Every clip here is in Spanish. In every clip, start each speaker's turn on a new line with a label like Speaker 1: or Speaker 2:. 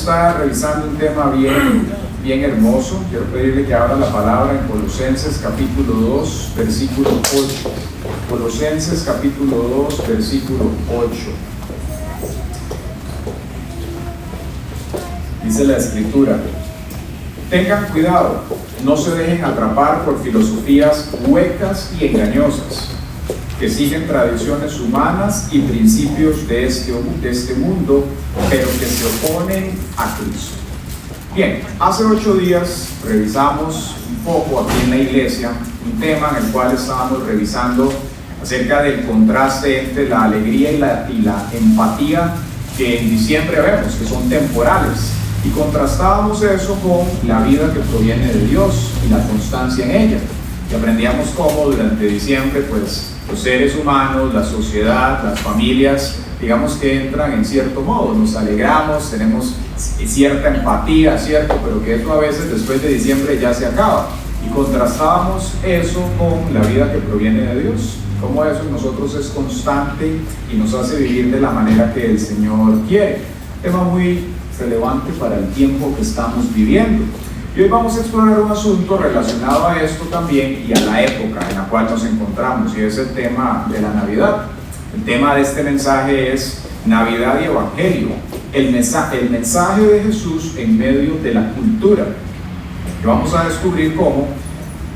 Speaker 1: estar revisando un tema bien hermoso. Quiero pedirle que abra la palabra en Colosenses capítulo 2, versículo 8. Colosenses capítulo 2, versículo 8. Dice la Escritura: tengan cuidado, no se dejen atrapar por filosofías huecas y engañosas, que siguen tradiciones humanas y principios de este mundo, pero que se oponen a Cristo. Bien, hace 8 días revisamos un poco aquí en la iglesia un tema en el cual estábamos revisando acerca del contraste entre la alegría y la empatía que en diciembre vemos, que son temporales, y contrastábamos eso con la vida que proviene de Dios y la constancia en ella. Y aprendíamos cómo durante diciembre, pues, los seres humanos, la sociedad, las familias, digamos que entran en cierto modo, nos alegramos, tenemos cierta empatía, ¿cierto? Pero que eso a veces después de diciembre ya se acaba. Y contrastábamos eso con la vida que proviene de Dios, cómo eso en nosotros es constante y nos hace vivir de la manera que el Señor quiere. Tema muy relevante para el tiempo que estamos viviendo. Y hoy vamos a explorar un asunto relacionado a esto también y a la época en la cual nos encontramos, y es el tema de la Navidad. El tema de este mensaje es Navidad y Evangelio, el mensaje de Jesús en medio de la cultura. Y vamos a descubrir cómo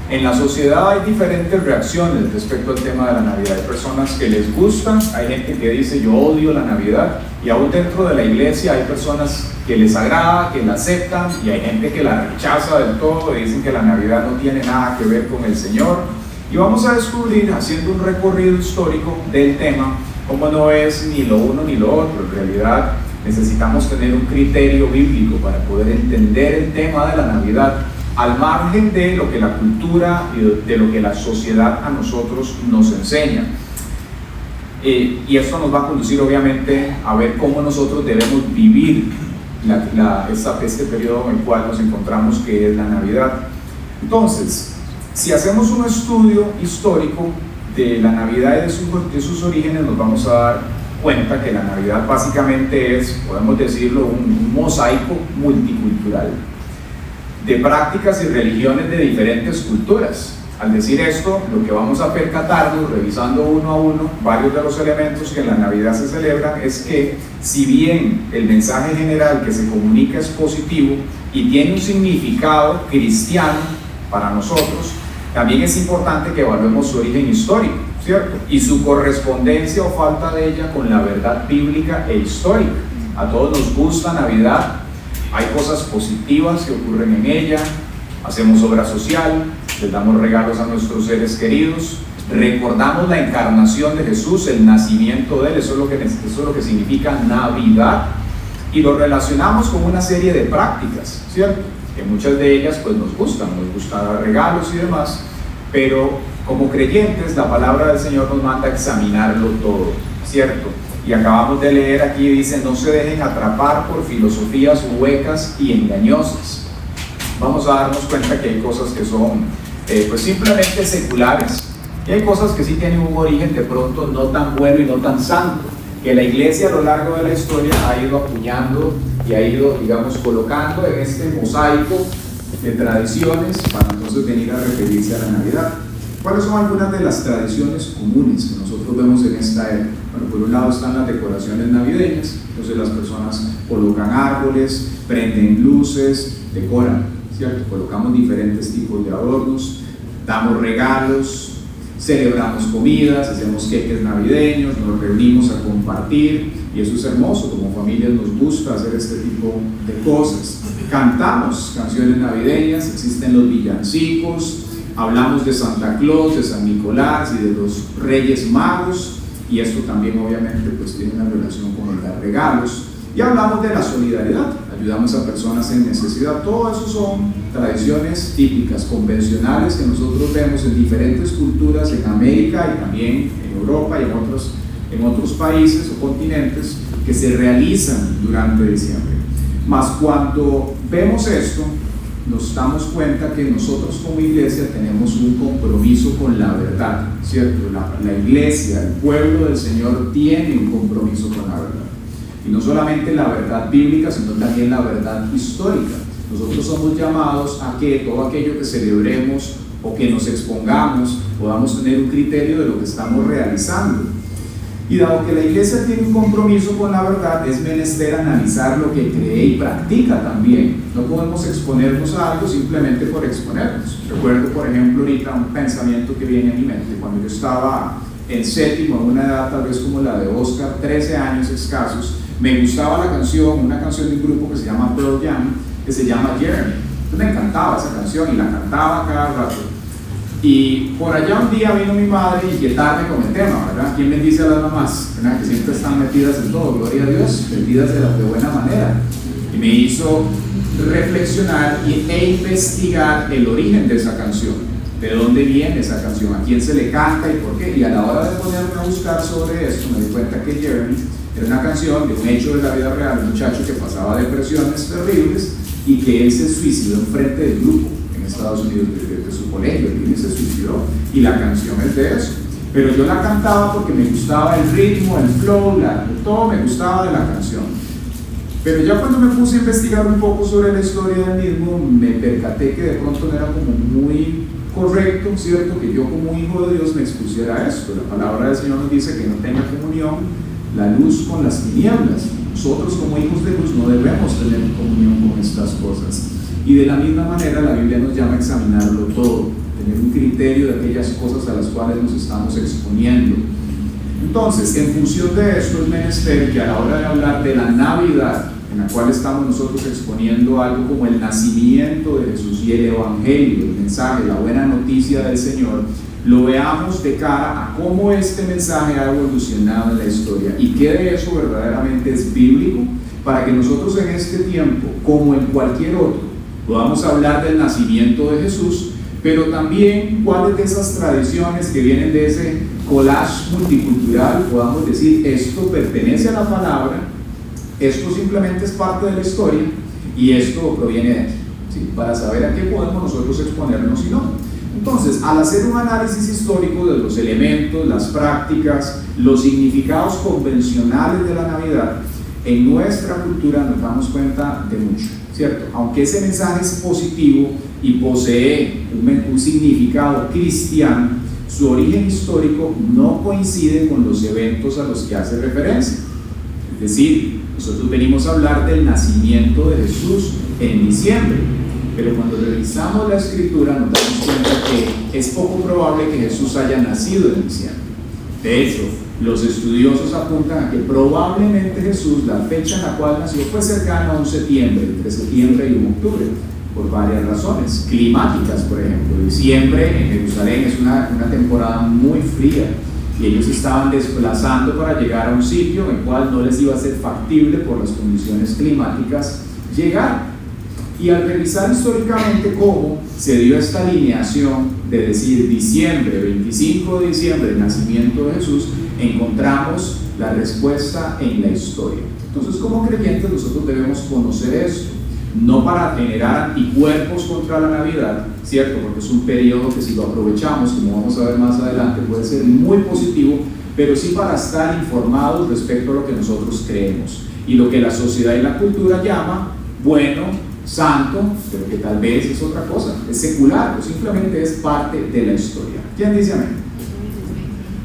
Speaker 1: en la sociedad hay diferentes reacciones respecto al tema de la Navidad. Hay personas que les gusta, hay gente que dice yo odio la Navidad, y aún dentro de la iglesia hay personas que les agrada, que la aceptan, y hay gente que la rechaza del todo y dicen que la Navidad no tiene nada que ver con el Señor. Y vamos a descubrir, haciendo un recorrido histórico del tema, cómo no es ni lo uno ni lo otro. En realidad necesitamos tener un criterio bíblico para poder entender el tema de la Navidad, al margen de lo que la cultura y de lo que la sociedad a nosotros nos enseña. Y esto nos va a conducir obviamente a ver cómo nosotros debemos vivir este periodo en el cual nos encontramos, que es la Navidad. Entonces, si hacemos un estudio histórico de la Navidad y de sus orígenes, nos vamos a dar cuenta que la Navidad básicamente es, podemos decirlo, un mosaico multicultural de prácticas y religiones de diferentes culturas. Al decir esto, lo que vamos a percatarnos, revisando uno a uno varios de los elementos que en la Navidad se celebran, es que si bien el mensaje general que se comunica es positivo y tiene un significado cristiano para nosotros, también es importante que evaluemos su origen histórico, ¿cierto? Y su correspondencia o falta de ella con la verdad bíblica e histórica. A todos nos gusta Navidad, hay cosas positivas que ocurren en ella, hacemos obra social, les damos regalos a nuestros seres queridos, recordamos la encarnación de Jesús, el nacimiento de Él, eso es lo que significa Navidad, y lo relacionamos con una serie de prácticas, ¿cierto? Que muchas de ellas pues nos gusta dar regalos y demás, pero como creyentes la palabra del Señor nos manda a examinarlo todo, ¿cierto? Y acabamos de leer aquí, dice, no se dejen atrapar por filosofías huecas y engañosas. Vamos a darnos cuenta que hay cosas que son pues simplemente seculares, y hay cosas que sí tienen un origen de pronto no tan bueno y no tan santo, que la iglesia a lo largo de la historia ha ido acuñando y ha ido, digamos, colocando en este mosaico de tradiciones para entonces venir a referirse a la Navidad. ¿Cuáles son algunas de las tradiciones comunes que nosotros vemos en esta época? Bueno, por un lado están las decoraciones navideñas, entonces las personas colocan árboles, prenden luces, decoran, ¿cierto? Colocamos diferentes tipos de adornos, damos regalos, celebramos comidas, hacemos queques navideños, nos reunimos a compartir, y eso es hermoso. Como familias nos gusta hacer este tipo de cosas. Cantamos canciones navideñas, existen los villancicos, hablamos de Santa Claus, de San Nicolás y de los Reyes Magos, y esto también obviamente pues tiene una relación con el dar regalos. Y hablamos de la solidaridad, ayudamos a personas en necesidad. Todo eso son tradiciones típicas, convencionales, que nosotros vemos en diferentes culturas, en América y también en Europa y en otros países o continentes, que se realizan durante diciembre. Mas cuando vemos esto, nos damos cuenta que nosotros como iglesia tenemos un compromiso con la verdad, ¿cierto? La iglesia, el pueblo del Señor tiene un compromiso con la verdad. Y no solamente la verdad bíblica, sino también la verdad histórica. Nosotros somos llamados a que todo aquello que celebremos o que nos expongamos podamos tener un criterio de lo que estamos realizando. Y dado que la iglesia tiene un compromiso con la verdad, es menester analizar lo que cree y practica también. No podemos exponernos a algo simplemente por exponernos. Recuerdo, por ejemplo, ahorita un pensamiento que viene a mi mente. Cuando yo estaba en séptimo, en una edad tal vez como la de Oscar, 13 años escasos, me gustaba la canción, una canción de un grupo que se llama Pearl Jam, que se llama Jeremy. Entonces me encantaba esa canción y la cantaba cada rato. Y por allá un día vino mi madre inquietarme con el tema, ¿verdad? ¿Quién bendice a las mamás? ¿Verdad? Que siempre están metidas en todo, gloria a Dios, metidas de buena manera. Y me hizo reflexionar e investigar el origen de esa canción, de dónde viene esa canción, a quién se le canta y por qué. Y a la hora de ponerme a buscar sobre esto, me di cuenta que Jeremy era una canción de un hecho de la vida real, un muchacho que pasaba depresiones terribles y que él se suicidó enfrente del grupo en Estados Unidos de su colegio. Él se suicidó y la canción es de eso. Pero yo la cantaba porque me gustaba el ritmo, el flow, todo me gustaba de la canción. Pero ya cuando me puse a investigar un poco sobre la historia del mismo, me percaté que de pronto no era como muy correcto, ¿cierto? Que yo como hijo de Dios me expusiera a esto. La palabra del Señor nos dice que no tenga comunión la luz con las tinieblas. Nosotros como hijos de luz no debemos tener comunión con estas cosas. Y de la misma manera la Biblia nos llama a examinarlo todo, tener un criterio de aquellas cosas a las cuales nos estamos exponiendo. Entonces, en función de esto es menester que a la hora de hablar de la Navidad, en la cual estamos nosotros exponiendo algo como el nacimiento de Jesús y el Evangelio, el mensaje, la buena noticia del Señor, lo veamos de cara a cómo este mensaje ha evolucionado en la historia y qué de eso verdaderamente es bíblico, para que nosotros en este tiempo, como en cualquier otro, podamos hablar del nacimiento de Jesús, pero también cuáles de esas tradiciones que vienen de ese collage multicultural podamos decir, esto pertenece a la palabra, esto simplemente es parte de la historia y esto proviene de aquí, ¿sí? Para saber a qué podemos nosotros exponernos y no. Entonces, al hacer un análisis histórico de los elementos, las prácticas, los significados convencionales de la Navidad, en nuestra cultura nos damos cuenta de mucho, ¿cierto? Aunque ese mensaje es positivo y posee un significado cristiano, su origen histórico no coincide con los eventos a los que hace referencia. Es decir, nosotros venimos a hablar del nacimiento de Jesús en diciembre, pero cuando revisamos la escritura nos damos cuenta que es poco probable que Jesús haya nacido en diciembre. De hecho, los estudiosos apuntan a que probablemente Jesús, la fecha en la cual nació, fue cercana a un septiembre, entre septiembre y un octubre, por varias razones climáticas. Por ejemplo, diciembre en Jerusalén es una temporada muy fría y ellos estaban desplazando para llegar a un sitio en el cual no les iba a ser factible por las condiciones climáticas llegar. Y al revisar históricamente cómo se dio esta alineación de decir diciembre, 25 de diciembre, el nacimiento de Jesús, encontramos la respuesta en la historia. Entonces, como creyentes nosotros debemos conocer esto, no para generar anticuerpos contra la Navidad, ¿cierto? Porque es un periodo que si lo aprovechamos, como vamos a ver más adelante, puede ser muy positivo, pero sí para estar informados respecto a lo que nosotros creemos y lo que la sociedad y la cultura llama bueno, santo, pero que tal vez es otra cosa, es secular o simplemente es parte de la historia. ¿Quién dice amén?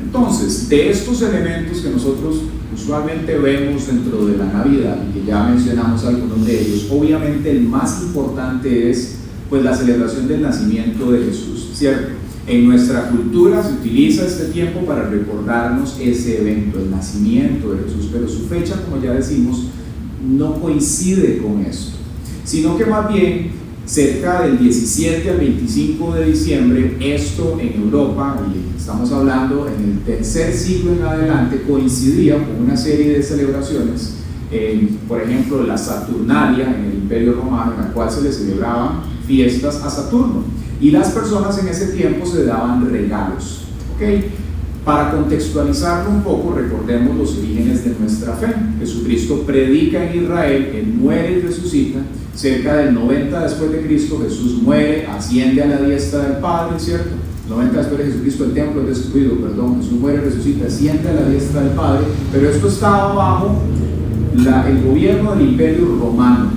Speaker 1: Entonces, de estos elementos que nosotros usualmente vemos dentro de la Navidad y que ya mencionamos algunos de ellos, obviamente el más importante es pues la celebración del nacimiento de Jesús, ¿cierto? En nuestra cultura se utiliza este tiempo para recordarnos ese evento, el nacimiento de Jesús, pero su fecha, como ya decimos, no coincide con esto, sino que más bien cerca del 17 al 25 de diciembre, esto en Europa, y estamos hablando en el tercer siglo en adelante, coincidía con una serie de celebraciones, por ejemplo la Saturnalia en el Imperio Romano, en la cual se le celebraban fiestas a Saturno, y las personas en ese tiempo se daban regalos, ¿ok? Para contextualizarlo un poco, recordemos los orígenes de nuestra fe. Jesucristo predica en Israel, Él muere y resucita. Cerca del 90 después de Cristo, Jesús muere, asciende a la diestra del Padre, ¿cierto? 90 después de Jesucristo, el templo es destruido, Jesús muere, resucita, asciende a la diestra del Padre, pero esto estaba bajo el gobierno del Imperio Romano,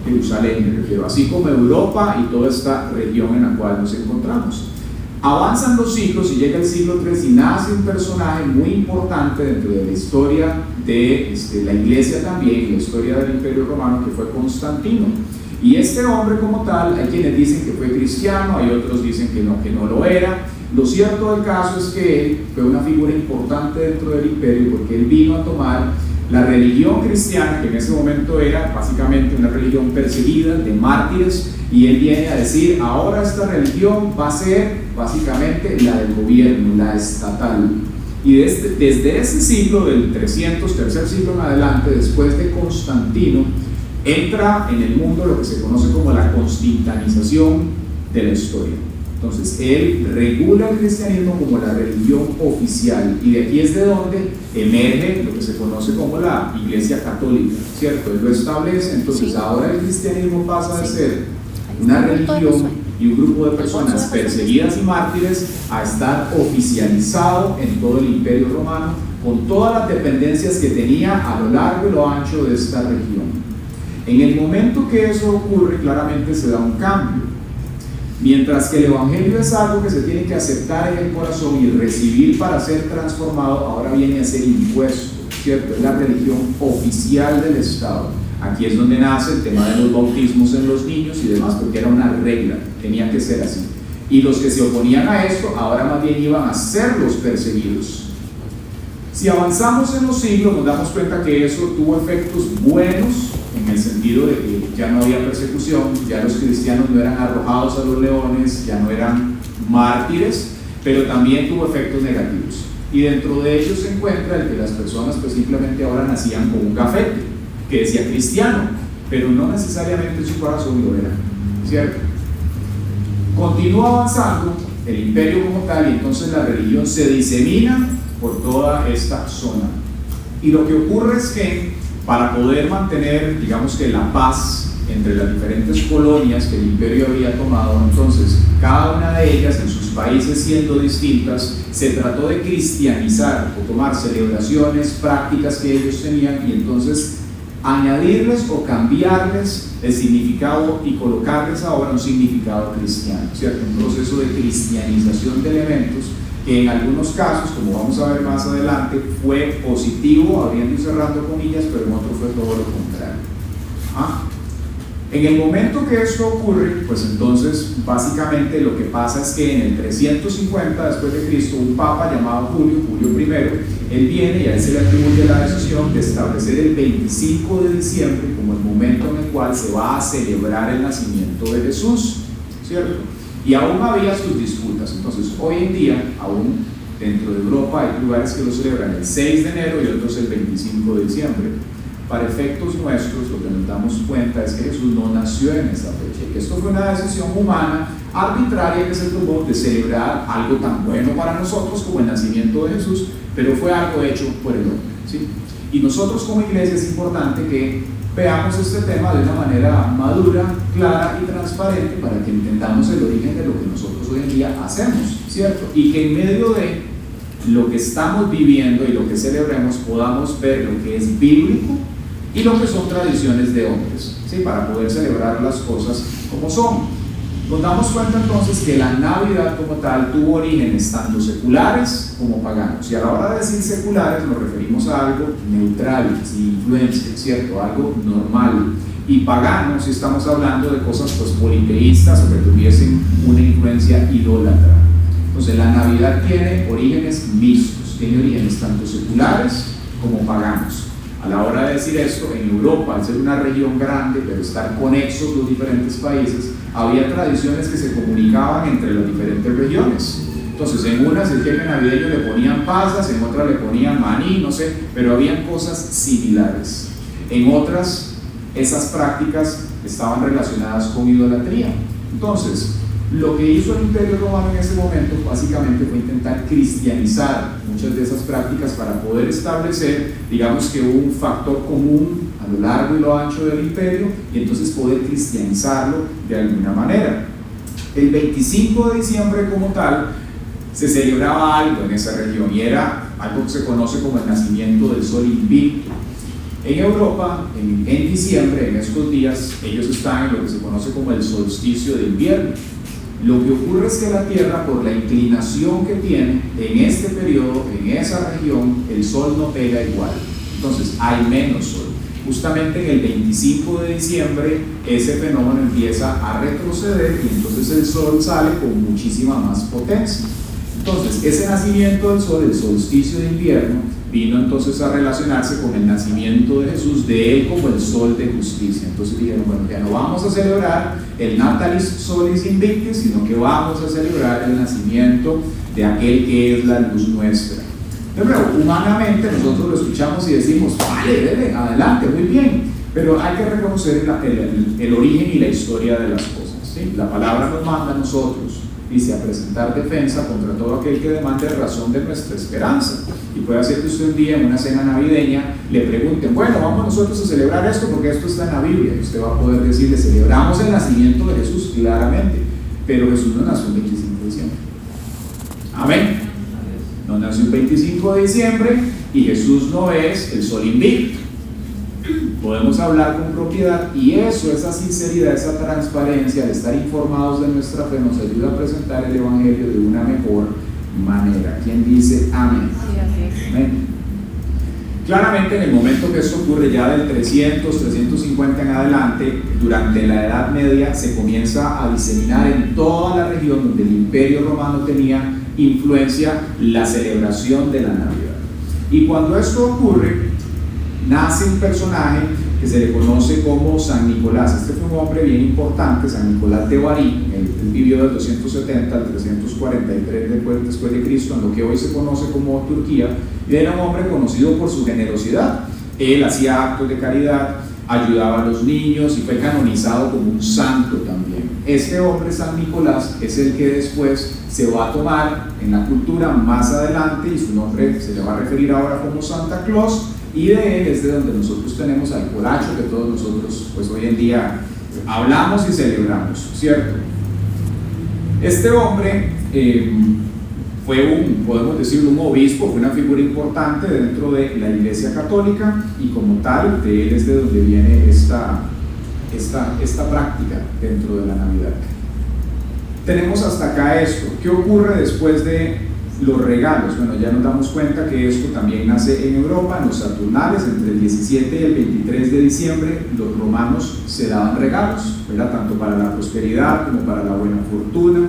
Speaker 1: Jerusalén me refiero, así como Europa y toda esta región en la cual nos encontramos. Avanzan los siglos y llega el siglo III y nace un personaje muy importante dentro de la historia de la iglesia también, la historia del Imperio Romano, que fue Constantino. Y este hombre como tal, hay quienes dicen que fue cristiano, hay otros dicen que no lo era. Lo cierto del caso es que él fue una figura importante dentro del imperio porque él vino a tomar la religión cristiana, que en ese momento era básicamente una religión perseguida de mártires, y él viene a decir, ahora esta religión va a ser básicamente la del gobierno, la estatal. Y desde ese siglo, del 300, tercer siglo en adelante, después de Constantino, entra en el mundo lo que se conoce como la constantinización de la historia. Entonces, él regula el cristianismo como la religión oficial, y de aquí es de donde emerge lo que se conoce como la Iglesia Católica, ¿cierto? Él lo establece, entonces sí. Ahora el cristianismo pasa de ser una religión y un grupo de personas perseguidas y mártires a estar oficializado en todo el Imperio Romano, con todas las dependencias que tenía a lo largo y lo ancho de esta región. En el momento que eso ocurre, claramente se da un cambio. Mientras que el Evangelio es algo que se tiene que aceptar en el corazón y recibir para ser transformado, ahora viene a ser impuesto, ¿cierto? Es la religión oficial del Estado. Aquí es donde nace el tema de los bautismos en los niños y demás, porque era una regla, tenía que ser así. Y los que se oponían a esto, ahora más bien iban a ser los perseguidos. Si avanzamos en los siglos, nos damos cuenta que eso tuvo efectos buenos, en el sentido de que ya no había persecución, ya los cristianos no eran arrojados a los leones, ya no eran mártires, pero también tuvo efectos negativos. Y dentro de ellos se encuentra el que las personas pues simplemente ahora nacían con un gafete que decía cristiano, pero no necesariamente en su corazón lo era, ¿cierto? Continúa avanzando el imperio como tal, y entonces la religión se disemina por toda esta zona. Y lo que ocurre es que para poder mantener, digamos que la paz entre las diferentes colonias que el imperio había tomado, entonces cada una de ellas en sus países siendo distintas, se trató de cristianizar o tomar celebraciones, prácticas que ellos tenían, y entonces añadirles o cambiarles el significado y colocarles ahora un significado cristiano, ¿cierto? Un proceso de cristianización de elementos que en algunos casos, como vamos a ver más adelante, fue positivo, abriendo y cerrando comillas, pero en otros fue todo lo contrario. En el momento que esto ocurre, pues entonces básicamente lo que pasa es que en el 350 después de Cristo, un papa llamado Julio I, él viene y a él se le atribuye la decisión de establecer el 25 de diciembre como el momento en el cual se va a celebrar el nacimiento de Jesús, ¿cierto? Y aún había sus disputas. Entonces hoy en día, aún dentro de Europa hay lugares que lo celebran el 6 de enero y otros el 25 de diciembre. Para efectos nuestros, lo que nos damos cuenta es que Jesús no nació en esa fecha, y que esto fue una decisión humana arbitraria que se tomó de celebrar algo tan bueno para nosotros como el nacimiento de Jesús, pero fue algo hecho por el hombre, ¿sí? Y nosotros como iglesia es importante que veamos este tema de una manera madura, clara y transparente para que entendamos el origen de lo que nosotros hoy en día hacemos, ¿cierto? Y que en medio de lo que estamos viviendo y lo que celebremos podamos ver lo que es bíblico y lo que son tradiciones de hombres, ¿sí? Para poder celebrar las cosas como son. Nos damos cuenta entonces que la Navidad como tal tuvo orígenes tanto seculares como paganos, y a la hora de decir seculares nos referimos a algo neutral, sin influencia, ¿cierto? Algo normal. Y pagano si estamos hablando de cosas pues politeístas o que tuviesen una influencia idólatra. Entonces la Navidad tiene orígenes mixtos, tiene orígenes tanto seculares como paganos. A la hora de decir esto, en Europa, al ser una región grande, pero estar conexos los diferentes países, había tradiciones que se comunicaban entre las diferentes regiones. Entonces, en unas el jefe navideño le ponían pasas, en otras le ponían maní, no sé, pero habían cosas similares. En otras, esas prácticas estaban relacionadas con idolatría. Entonces, lo que hizo el Imperio Romano en ese momento básicamente fue intentar cristianizar muchas de esas prácticas para poder establecer, digamos que un factor común a lo largo y lo ancho del imperio, y entonces poder cristianizarlo de alguna manera. El 25 de diciembre como tal se celebraba algo en esa región, y era algo que se conoce como el nacimiento del sol invicto. En Europa, en diciembre, en estos días, ellos están en lo que se conoce como el solsticio de invierno. Lo que ocurre es que la Tierra, por la inclinación que tiene en este periodo, en esa región, el sol no pega igual. Entonces hay menos sol. Justamente en el 25 de diciembre ese fenómeno empieza a retroceder y entonces el sol sale con muchísima más potencia. Entonces ese nacimiento del sol, el solsticio de invierno, vino entonces a relacionarse con el nacimiento de Jesús, de él como el sol de justicia. Entonces dijeron, bueno, ya no vamos a celebrar el Natalis Solis Invictus, sino que vamos a celebrar el nacimiento de aquel que es la luz nuestra. Pero humanamente nosotros lo escuchamos y decimos, vale, dele, adelante, muy bien, pero hay que reconocer el origen y la historia de las cosas, ¿sí? La palabra nos manda a nosotros, dice, a presentar defensa contra todo aquel que demande razón de nuestra esperanza. Y puede ser que usted un día en una cena navideña le pregunten, bueno, vamos nosotros a celebrar esto porque esto está en la Biblia, y usted va a poder decirle, celebramos el nacimiento de Jesús, claramente, pero Jesús no nació el 25 de diciembre. Amén. No nació el 25 de diciembre y Jesús no es el sol invicto. Podemos hablar con propiedad y eso, esa sinceridad, esa transparencia, de estar informados de nuestra fe, nos ayuda a presentar el Evangelio de una mejor manera. ¿Quién dice amén? Amén. Claramente en el momento que esto ocurre, ya del 300, 350 en adelante, durante la Edad Media se comienza a diseminar en toda la región donde el Imperio Romano tenía influencia la celebración de la Navidad. Y cuando esto ocurre, nace un personaje que se le conoce como San Nicolás. Este fue un hombre bien importante, San Nicolás de Bari. Él vivió del 270 al 343 después de Cristo, en lo que hoy se conoce como Turquía, y era un hombre conocido por su generosidad. Él hacía actos de caridad, ayudaba a los niños y fue canonizado como un santo también. Este hombre, San Nicolás, es el que después se va a tomar en la cultura más adelante, y su nombre se le va a referir ahora como Santa Claus, y de él es de donde nosotros tenemos al coracho que todos nosotros pues hoy en día hablamos y celebramos, ¿cierto? Este hombre fue podemos decirlo, un obispo, fue una figura importante dentro de la Iglesia Católica, y como tal, de él es de donde viene esta práctica dentro de la Navidad. Tenemos hasta acá esto. ¿Qué ocurre después de los regalos? Bueno, ya nos damos cuenta que esto también nace en Europa, en los Saturnales, entre el 17 y el 23 de diciembre, los romanos se daban regalos, ¿verdad? Tanto para la prosperidad como para la buena fortuna.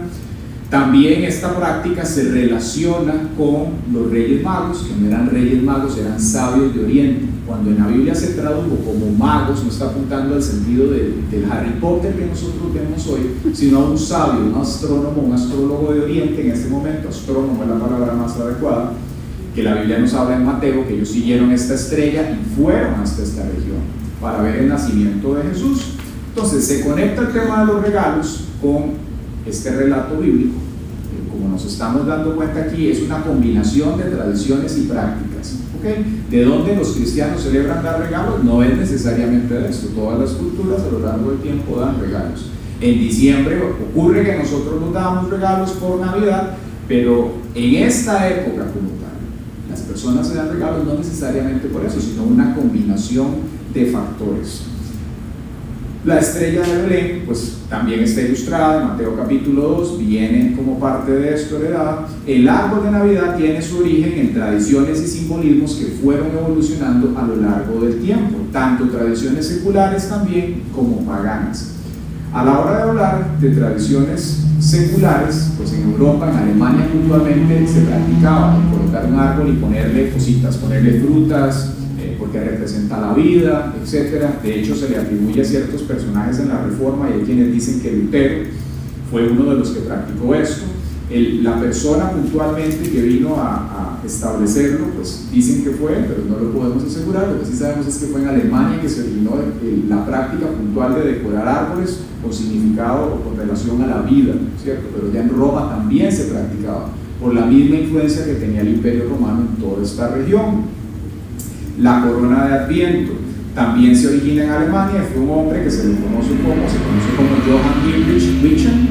Speaker 1: También esta práctica se relaciona con los Reyes Magos, que no eran Reyes Magos, eran sabios de Oriente. Cuando en la Biblia se tradujo como magos, no está apuntando al sentido del Harry Potter que nosotros vemos hoy, sino a un sabio, un astrónomo, un astrólogo de Oriente. En este momento, astrónomo es la palabra más adecuada, que la Biblia nos habla en Mateo, que ellos siguieron esta estrella y fueron hasta esta región para ver el nacimiento de Jesús. Entonces se conecta el tema de los regalos con este relato bíblico. Como nos estamos dando cuenta aquí, es una combinación de tradiciones y prácticas, ¿okay? De donde los cristianos celebran dar regalos, no es necesariamente de esto. Todas las culturas a lo largo del tiempo dan regalos. En diciembre ocurre que nosotros nos damos regalos por Navidad, pero en esta época como tal, las personas se dan regalos no necesariamente por eso, sino una combinación de factores. La estrella de Belén, pues también está ilustrada en Mateo capítulo 2, viene como parte de esto heredada. El árbol de Navidad tiene su origen en tradiciones y simbolismos que fueron evolucionando a lo largo del tiempo, tanto tradiciones seculares también como paganas. A la hora de hablar de tradiciones seculares, pues en Europa, en Alemania puntualmente, se practicaba colocar un árbol y ponerle cositas, ponerle frutas, porque representa la vida, etc. De hecho, se le atribuye a ciertos personajes en la Reforma, y hay quienes dicen que Lutero fue uno de los que practicó esto. La persona puntualmente que vino a establecerlo, pues dicen que fue, pero no lo podemos asegurar. Lo que sí sabemos es que fue en Alemania que se originó la práctica puntual de decorar árboles con significado o con relación a la vida, ¿cierto? Pero ya en Roma también se practicaba, por la misma influencia que tenía el Imperio Romano en toda esta región. La corona de Adviento también se origina en Alemania. Fue un hombre que se conoce como Johann Heinrich Wichen.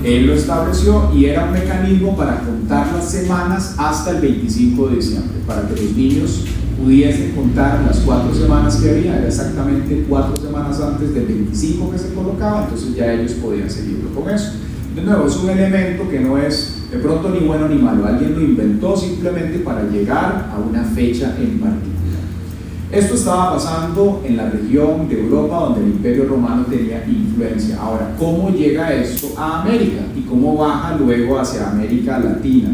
Speaker 1: Él lo estableció y era un mecanismo para contar las semanas hasta el 25 de diciembre, para que los niños pudiesen contar las 4 semanas que había, era exactamente 4 semanas antes del 25 que se colocaba, entonces ya ellos podían seguirlo con eso. De nuevo, es un elemento que no es de pronto ni bueno ni malo, alguien lo inventó simplemente para llegar a una fecha en particular. Esto estaba pasando en la región de Europa donde el Imperio Romano tenía influencia. Ahora, ¿cómo llega esto a América? ¿Y cómo baja luego hacia América Latina?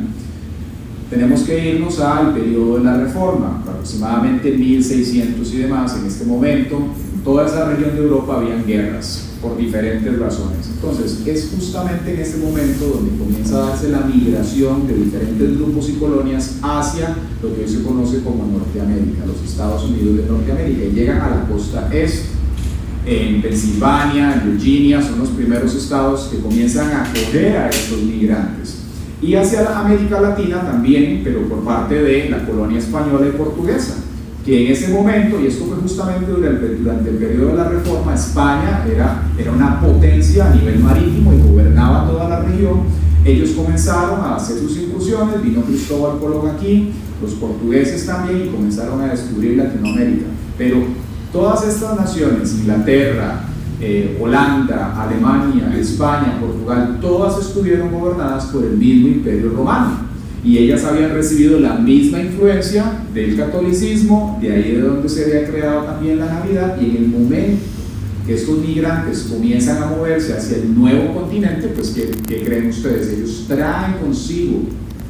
Speaker 1: Tenemos que irnos al periodo de la Reforma, aproximadamente 1600 y demás. En este momento, en toda esa región de Europa habían guerras por diferentes razones. Entonces, es justamente en este momento donde comienza a darse la migración de diferentes grupos y colonias hacia lo que hoy se conoce como Norteamérica, los Estados Unidos de Norteamérica, y llegan a la costa este. En Pensilvania, en Virginia, son los primeros estados que comienzan a acoger a estos migrantes. Y hacia la América Latina también, pero por parte de la colonia española y portuguesa, que en ese momento, y esto fue justamente durante el periodo de la Reforma, España era una potencia a nivel marítimo y gobernaba toda la región. Ellos comenzaron a hacer sus incursiones, vino Cristóbal Colón aquí, los portugueses también, y comenzaron a descubrir Latinoamérica. Pero todas estas naciones, Inglaterra, Holanda, Alemania, España, Portugal, todas estuvieron gobernadas por el mismo Imperio Romano. Y ellas habían recibido la misma influencia del catolicismo, de ahí de donde se había creado también la Navidad, y en el momento que estos migrantes comienzan a moverse hacia el nuevo continente, pues ¿qué creen ustedes? Ellos traen consigo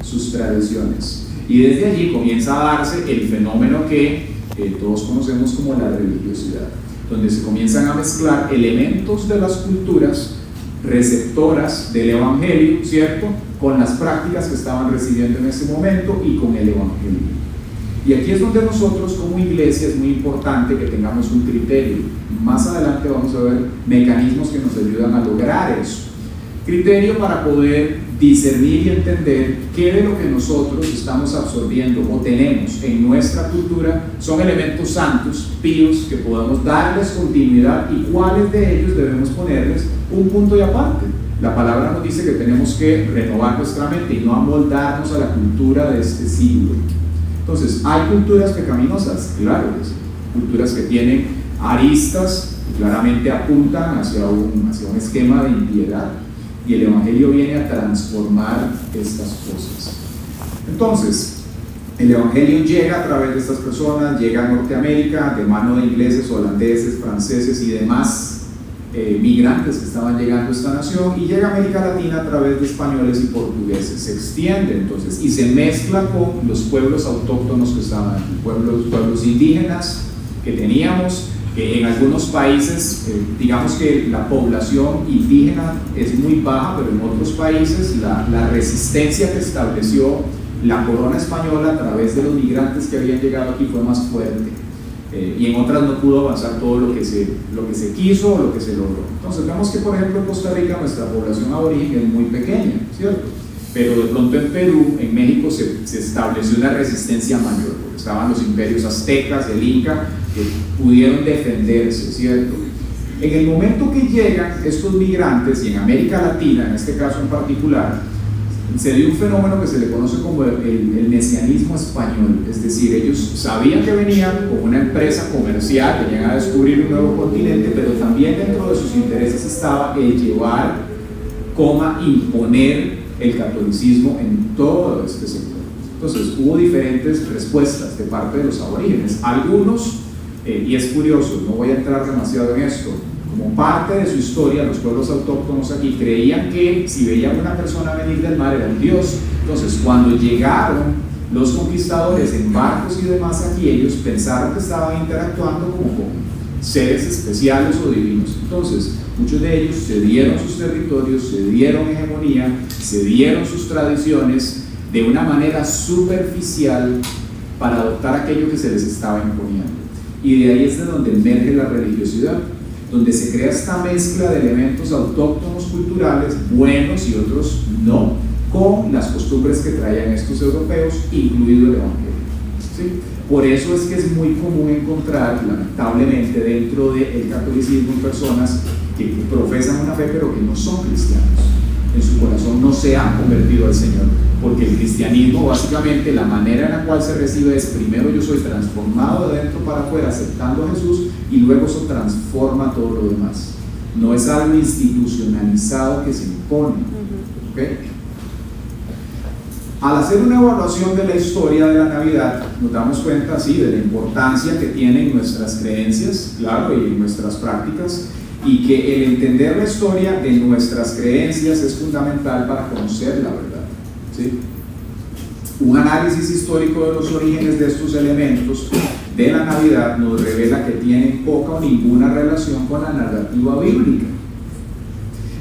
Speaker 1: sus tradiciones. Y desde allí comienza a darse el fenómeno que todos conocemos como la religiosidad, donde se comienzan a mezclar elementos de las culturas receptoras del Evangelio, ¿cierto?, con las prácticas que estaban recibiendo en ese momento y con el Evangelio. Y aquí es donde nosotros como iglesia es muy importante que tengamos un criterio. Más adelante vamos a ver mecanismos que nos ayudan a lograr eso. Criterio para poder discernir y entender qué de lo que nosotros estamos absorbiendo o tenemos en nuestra cultura son elementos santos, píos, que podamos darles continuidad, y cuáles de ellos debemos ponerles un punto y aparte. La palabra nos dice que tenemos que renovar nuestra mente y no amoldarnos a la cultura de este siglo. Entonces, ¿hay culturas pecaminosas? Claro que sí. Culturas que tienen aristas que claramente apuntan hacia un esquema de impiedad, y el Evangelio viene a transformar estas cosas. Entonces, el Evangelio llega a través de estas personas, llega a Norteamérica de mano de ingleses, holandeses, franceses y demás migrantes que estaban llegando a esta nación, y llega a América Latina a través de españoles y portugueses. Se extiende entonces y se mezcla con los pueblos autóctonos que estaban aquí, pueblos indígenas que teníamos. En algunos países, digamos que la población indígena es muy baja, pero en otros países la resistencia que estableció la corona española a través de los migrantes que habían llegado aquí fue más fuerte. Y en otras no pudo avanzar todo lo que se quiso o lo que se logró. Entonces vemos que, por ejemplo, en Costa Rica nuestra población aborigen es muy pequeña, ¿cierto? Pero de pronto en Perú, en México, se estableció una resistencia mayor, porque estaban los imperios aztecas, el Inca, que pudieron defenderse, ¿cierto? En el momento que llegan estos migrantes, y en América Latina, en este caso en particular, se dio un fenómeno que se le conoce como el mesianismo español. Es decir, ellos sabían que venían como una empresa comercial, venían a descubrir un nuevo continente, pero también dentro de sus intereses estaba el llevar, imponer el catolicismo en todo este sector. Entonces hubo diferentes respuestas de parte de los aborígenes. Algunos, y es curioso, no voy a entrar demasiado en esto, como parte de su historia, los pueblos autóctonos aquí creían que si veían una persona venir del mar era un dios. Entonces, cuando llegaron los conquistadores en barcos y demás aquí, ellos pensaron que estaban interactuando como con seres especiales o divinos. Entonces, muchos de ellos cedieron sus territorios, cedieron hegemonía, cedieron sus tradiciones de una manera superficial para adoptar aquello que se les estaba imponiendo. Y de ahí es de donde emerge la religiosidad, donde se crea esta mezcla de elementos autóctonos culturales, buenos y otros no, con las costumbres que traían estos europeos, incluido el Evangelio. ¿Sí? Por eso es que es muy común encontrar, lamentablemente, dentro del catolicismo personas que profesan una fe pero que no son cristianos, en su corazón no se han convertido al Señor, porque el cristianismo, básicamente, la manera en la cual se recibe es: primero yo soy transformado de dentro para afuera aceptando a Jesús, y luego eso transforma todo lo demás. No es algo institucionalizado que se impone. ¿Okay? Al hacer una evaluación de la historia de la Navidad, nos damos cuenta, sí, de la importancia que tienen nuestras creencias, claro, y nuestras prácticas, y que el entender la historia de nuestras creencias es fundamental para conocer la verdad, ¿sí? Un análisis histórico de los orígenes de estos elementos de la Navidad nos revela que tienen poca o ninguna relación con la narrativa bíblica.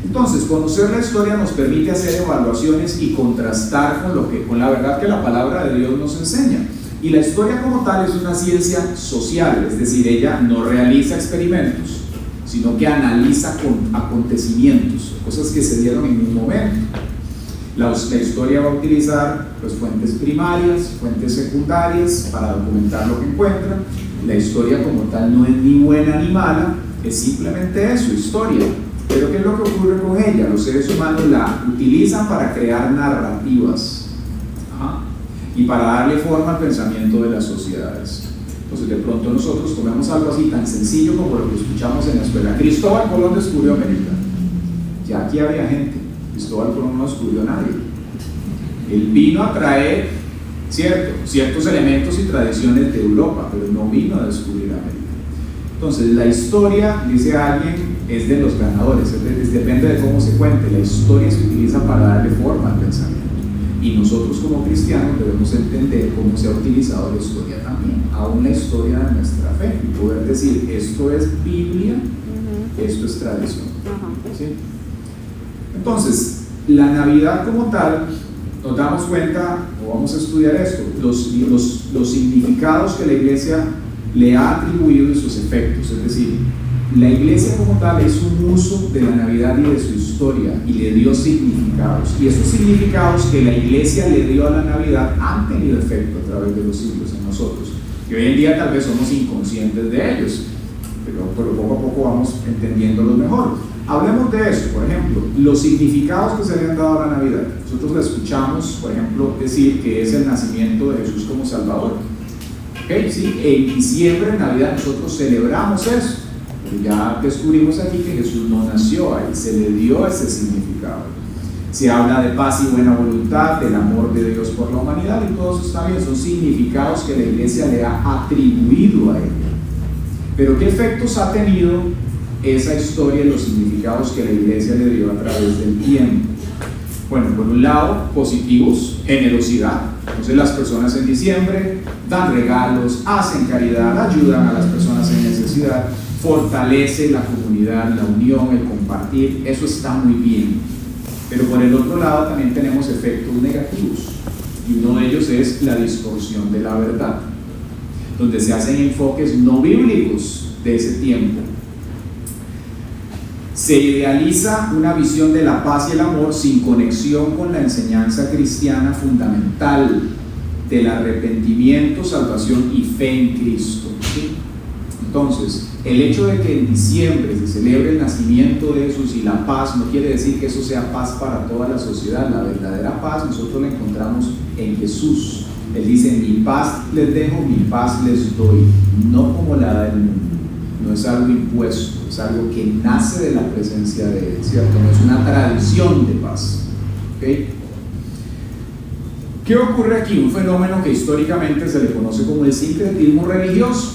Speaker 1: Entonces, conocer la historia nos permite hacer evaluaciones y contrastar con la verdad que la palabra de Dios nos enseña. Y la historia como tal es una ciencia social, es decir, ella no realiza experimentos, sino que analiza acontecimientos, cosas que se dieron en un momento. La historia va a utilizar pues, fuentes primarias, fuentes secundarias para documentar lo que encuentra. La historia como tal no es ni buena ni mala, es simplemente eso, historia. Pero ¿qué es lo que ocurre con ella? Los seres humanos la utilizan para crear narrativas y para darle forma al pensamiento de las sociedades. Entonces de pronto nosotros tomemos algo así tan sencillo como lo que escuchamos en la escuela: Cristóbal Colón descubrió América. Ya aquí había gente. Cristóbal Colón no descubrió a nadie. Él vino a traer ciertos elementos y tradiciones de Europa, pero no vino a descubrir América. Entonces la historia, dice alguien, es de los ganadores, depende de cómo se cuente. La historia se utiliza para darle forma al pensamiento, y nosotros como cristianos debemos entender cómo se ha utilizado la historia también, aún la historia de nuestra fe, y poder decir: esto es Biblia, esto es tradición. ¿Sí? Entonces, la Navidad como tal, nos damos cuenta, o vamos a estudiar esto, los significados que la Iglesia le ha atribuido y sus efectos. Es decir, la Iglesia como tal es un uso de la Navidad y de su historia, y le dio significados, y esos significados que la Iglesia le dio a la Navidad han tenido efecto a través de los siglos en nosotros, y hoy en día tal vez somos inconscientes de ellos, pero poco a poco vamos entendiéndolos mejor. Hablemos de eso. Por ejemplo, los significados que se le han dado a la Navidad. Nosotros le escuchamos, por ejemplo, decir que es el nacimiento de Jesús como Salvador. ¿Okay? Sí, en diciembre, en Navidad, nosotros celebramos eso. Ya descubrimos aquí que Jesús no nació ahí, se le dio ese significado. Se habla de paz y buena voluntad, del amor de Dios por la humanidad, y todo eso está bien, son significados que la Iglesia le ha atribuido a ella. Pero ¿qué efectos ha tenido esa historia y los significados que la Iglesia le dio a través del tiempo? Bueno, por un lado, positivos: generosidad. Entonces las personas en diciembre dan regalos, hacen caridad, ayudan a las personas en necesidad, fortalece la comunidad, la unión, el compartir. Eso está muy bien. Pero por el otro lado también tenemos efectos negativos, y uno de ellos es la distorsión de la verdad, donde se hacen enfoques no bíblicos de ese tiempo. Se idealiza una visión de la paz y el amor sin conexión con la enseñanza cristiana fundamental del arrepentimiento, salvación y fe en Cristo. ¿Sí? Entonces, el hecho de que en diciembre se celebre el nacimiento de Jesús y la paz no quiere decir que eso sea paz para toda la sociedad. La verdadera paz nosotros la encontramos en Jesús. Él dice: mi paz les dejo, mi paz les doy, no como la da el mundo. No es algo impuesto, es algo que nace de la presencia de Él, ¿cierto? No es una tradición de paz. ¿Okay? ¿Qué ocurre aquí? Un fenómeno que históricamente se le conoce como el sincretismo religioso,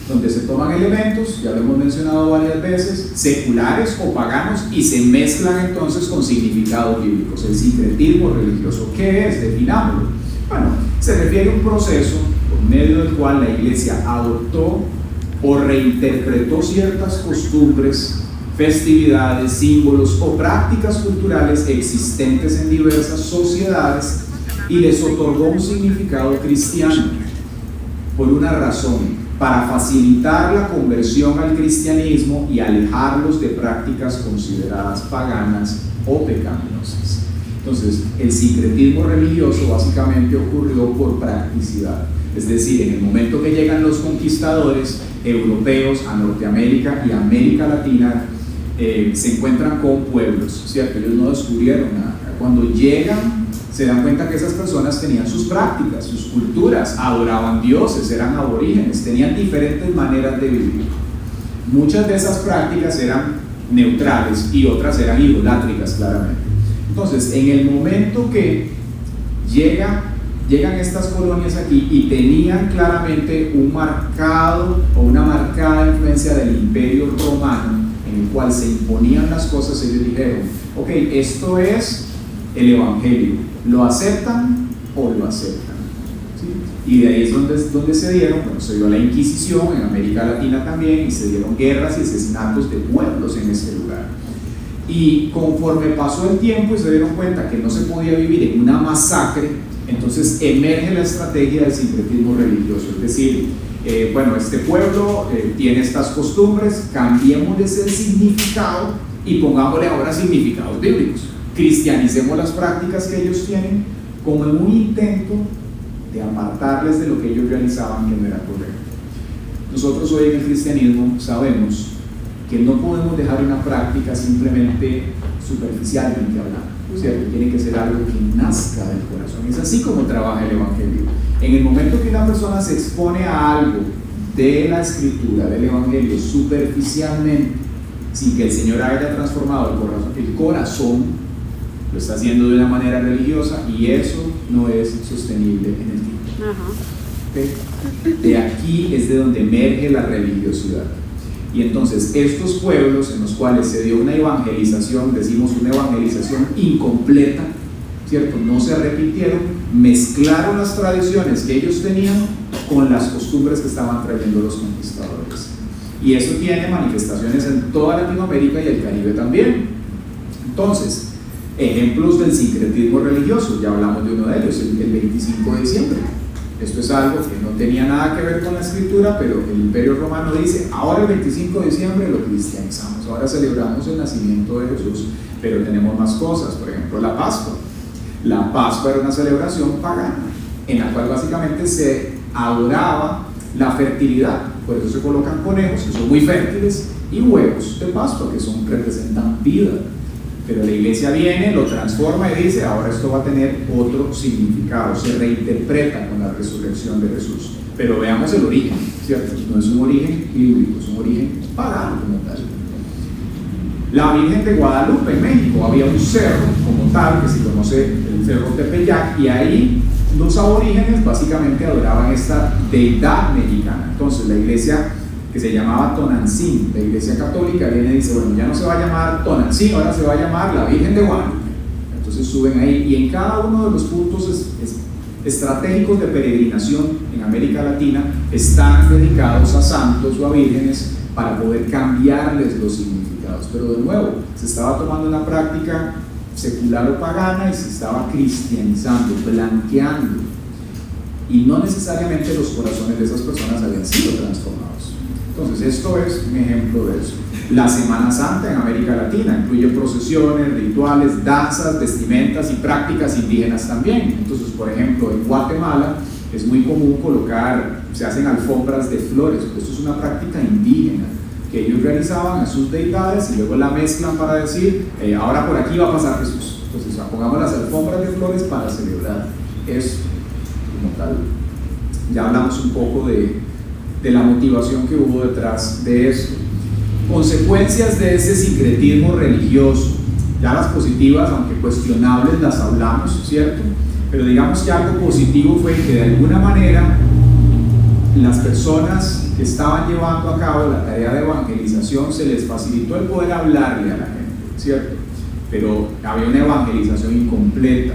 Speaker 1: donde se toman elementos, ya lo hemos mencionado varias veces, seculares o paganos, y se mezclan entonces con significados bíblicos. El sincretismo religioso, ¿qué es? Definámoslo. Bueno, se refiere a un proceso por medio del cual la Iglesia adoptó o reinterpretó ciertas costumbres, festividades, símbolos o prácticas culturales existentes en diversas sociedades y les otorgó un significado cristiano por una razón: para facilitar la conversión al cristianismo y alejarlos de prácticas consideradas paganas o pecaminosas. Entonces, el sincretismo religioso básicamente ocurrió por practicidad. Es decir, en el momento que llegan los conquistadores europeos a Norteamérica y América Latina, se encuentran con pueblos, ¿cierto? Ellos no descubrieron nada. Cuando llegan se dan cuenta que esas personas tenían sus prácticas, sus culturas, adoraban dioses, eran aborígenes, tenían diferentes maneras de vivir. Muchas de esas prácticas eran neutrales y otras eran idolátricas, claramente. Entonces, en el momento que llegan estas colonias aquí y tenían claramente un marcado o una marcada influencia del Imperio Romano, en el cual se imponían las cosas, ellos dijeron, ok, esto es el Evangelio, ¿lo aceptan o lo aceptan? ¿Sí? Y de ahí es donde se dieron, bueno, se dio la Inquisición en América Latina también, y se dieron guerras y asesinatos de pueblos en este lugar. Y conforme pasó el tiempo y se dieron cuenta que no se podía vivir en una masacre, entonces emerge la estrategia del sincretismo religioso, es decir, bueno, este pueblo tiene estas costumbres, cambiémosles el significado y pongámosle ahora significados bíblicos, cristianicemos las prácticas que ellos tienen como en un intento de apartarles de lo que ellos realizaban que no era correcto. Nosotros hoy en el cristianismo sabemos que no podemos dejar una práctica simplemente superficialmente hablando, ¿cierto? Tiene que ser algo que nazca del corazón. Es así como trabaja el Evangelio. En el momento que una persona se expone a algo de la Escritura, del Evangelio, superficialmente, sin que el Señor haya transformado el corazón, lo está haciendo de una manera religiosa, y eso no es sostenible en el tiempo. ¿Okay? De aquí es de donde emerge la religiosidad. Y entonces estos pueblos en los cuales se dio una evangelización, decimos una evangelización incompleta, ¿cierto? No se arrepintieron, mezclaron las tradiciones que ellos tenían con las costumbres que estaban trayendo los conquistadores. Y eso tiene manifestaciones en toda Latinoamérica y el Caribe también. Entonces, ejemplos del sincretismo religioso, ya hablamos de uno de ellos, el 25 de diciembre. Esto es algo que no tenía nada que ver con la Escritura, pero el Imperio Romano dice, ahora el 25 de diciembre lo cristianizamos, ahora celebramos el nacimiento de Jesús, pero tenemos más cosas, por ejemplo la Pascua. La Pascua era una celebración pagana, en la cual básicamente se adoraba la fertilidad, por eso se colocan conejos, que son muy fértiles, y huevos de Pascua, que representan vida. Pero la iglesia viene, lo transforma y dice, ahora esto va a tener otro significado, se reinterpreta con la resurrección de Jesús. Pero veamos el origen, ¿cierto? No es un origen bíblico, es un origen pagano como tal. La Virgen de Guadalupe en México, había un cerro como tal, que se conoce el cerro Tepeyac, y ahí los aborígenes básicamente adoraban esta deidad mexicana. Entonces la iglesia, que se llamaba Tonantzin, la iglesia católica, viene y dice, bueno, ya no se va a llamar Tonantzin, ahora se va a llamar la Virgen de Guadalupe. Entonces suben ahí, y en cada uno de los puntos estratégicos de peregrinación en América Latina están dedicados a santos o a vírgenes para poder cambiarles los significados. Pero de nuevo, se estaba tomando una práctica secular o pagana y se estaba cristianizando, blanqueando, y no necesariamente los corazones de esas personas habían sido transformados. Entonces esto es un ejemplo de eso. La Semana Santa en América Latina incluye procesiones, rituales, danzas, vestimentas y prácticas indígenas también. Entonces, por ejemplo, en Guatemala es muy común se hacen alfombras de flores. Esto es una práctica indígena que ellos realizaban a sus deidades y luego la mezclan para decir, ahora por aquí va a pasar Jesús. Entonces pongamos las alfombras de flores para celebrar eso como tal. Ya hablamos un poco de la motivación que hubo detrás de esto. Consecuencias de ese sincretismo religioso. Ya las positivas, aunque cuestionables, las hablamos, ¿cierto? Pero digamos que algo positivo fue que de alguna manera las personas que estaban llevando a cabo la tarea de evangelización se les facilitó el poder hablarle a la gente, ¿cierto? Pero había una evangelización incompleta.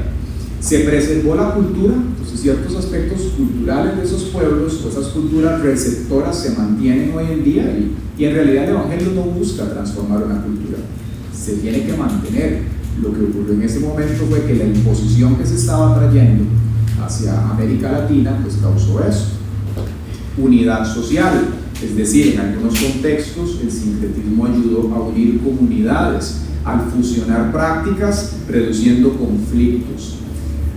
Speaker 1: Se preservó la cultura, entonces ciertos aspectos culturales de esos pueblos o esas culturas receptoras se mantienen hoy en día, y en realidad el Evangelio no busca transformar una cultura, se tiene que mantener. Lo que ocurrió en ese momento fue que la imposición que se estaba trayendo hacia América Latina pues causó eso. Unidad social, es decir, en algunos contextos el sincretismo ayudó a unir comunidades al fusionar prácticas, reduciendo conflictos.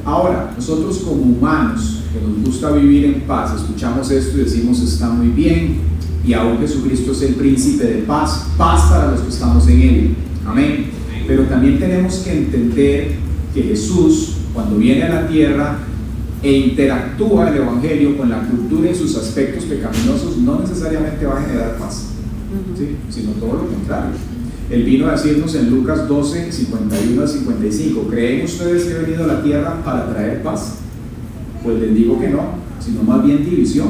Speaker 1: Ahora, nosotros como humanos que nos gusta vivir en paz, escuchamos esto y decimos está muy bien, y aún Jesucristo es el príncipe de paz, paz para los que estamos en Él, amén. Pero también tenemos que entender que Jesús cuando viene a la tierra e interactúa el Evangelio con la cultura y sus aspectos pecaminosos, no necesariamente va a generar paz, ¿sí? Sino todo lo contrario. Él vino a decirnos en Lucas 12, 51 al 55, ¿creen ustedes que he venido a la tierra para traer paz? Pues les digo que no, sino más bien división.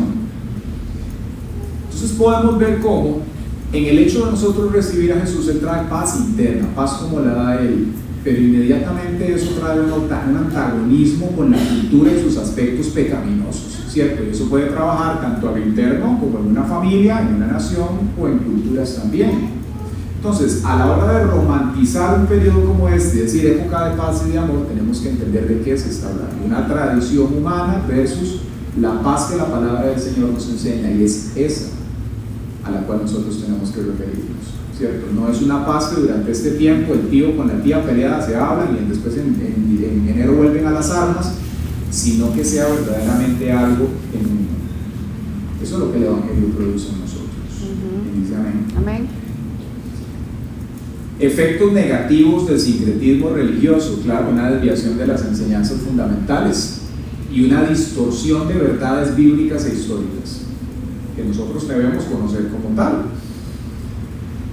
Speaker 1: Entonces podemos ver cómo en el hecho de nosotros recibir a Jesús, Él trae paz interna, paz como la da Él, pero inmediatamente eso trae un antagonismo con la cultura y sus aspectos pecaminosos, ¿cierto? Y eso puede trabajar tanto a lo interno como en una familia, en una nación o en culturas también. Entonces, a la hora de romantizar un periodo como este, es decir, época de paz y de amor, tenemos que entender de qué se está hablando. Una tradición humana versus la paz que la palabra del Señor nos enseña, y es esa a la cual nosotros tenemos que referirnos, ¿cierto? No es una paz que durante este tiempo el tío con la tía peleada se hablan y después en enero vuelven a las armas, sino que sea verdaderamente algo genuino. Eso es lo que el Evangelio produce en nosotros. Y dice amén.
Speaker 2: Amén.
Speaker 1: Efectos negativos del sincretismo religioso, claro, una desviación de las enseñanzas fundamentales y una distorsión de verdades bíblicas e históricas que nosotros debemos conocer como tal.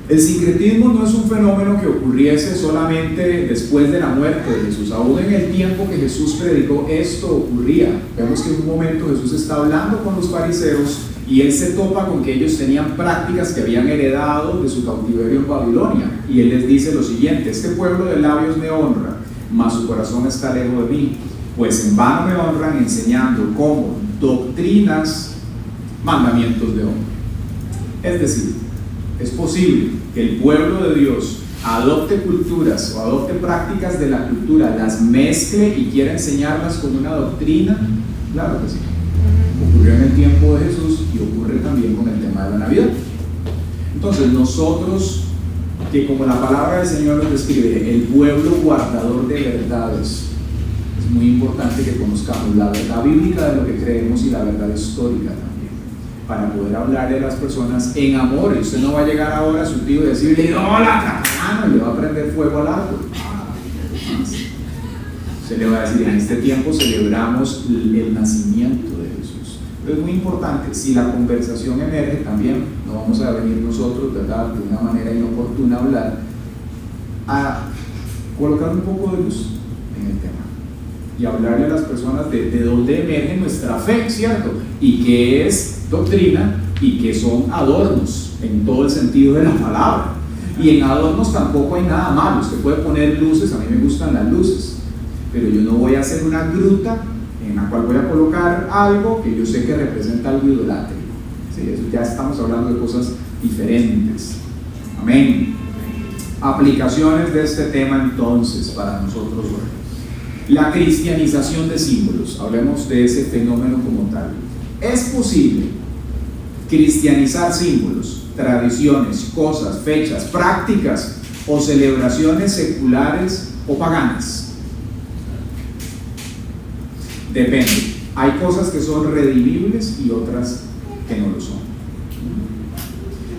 Speaker 1: El sincretismo no es un fenómeno que ocurriese solamente después de la muerte de Jesús. Aún en el tiempo que Jesús predicó, esto ocurría. Vemos que en un momento Jesús está hablando con los fariseos y Él se topa con que ellos tenían prácticas que habían heredado de su cautiverio en Babilonia. Y Él les dice lo siguiente: este pueblo de labios me honra, mas su corazón está lejos de mí, pues en vano me honran enseñando como doctrinas mandamientos de hombre. Es decir, es posible que el pueblo de Dios adopte culturas o adopte prácticas de la cultura, las mezcle y quiera enseñarlas como una doctrina. Claro que sí. Ocurrió en el tiempo de Jesús y ocurre también con el tema de la Navidad. Entonces nosotros, que como la palabra del Señor nos describe, el pueblo guardador de verdades, es muy importante que conozcamos la verdad bíblica de lo que creemos y la verdad histórica también, para poder hablarle a las personas en amor. Y usted no va a llegar ahora a su tío y decirle idólatra, y le va a prender fuego al árbol. Se le va a decir: en este tiempo celebramos el nacimiento de Jesús. Pero es muy importante, si la conversación emerge también, no vamos a venir nosotros, ¿verdad?, de una manera inoportuna a hablar, a colocar un poco de luz en el tema y hablarle a las personas de dónde emerge nuestra fe, ¿cierto? Y qué es doctrina y qué son adornos en todo el sentido de la palabra. Y en adornos tampoco hay nada malo. Usted puede poner luces, a mí me gustan las luces, pero yo no voy a hacer una gruta en la cual voy a colocar algo que yo sé que representa algo idolátrico. Sí, eso ya estamos hablando de cosas diferentes. Amén. Aplicaciones de este tema entonces para nosotros hoy. La cristianización de símbolos. Hablemos de ese fenómeno como tal. ¿Es posible cristianizar símbolos, tradiciones, cosas, fechas, prácticas o celebraciones seculares o paganas? Depende. Hay cosas que son redimibles y otras que no lo son.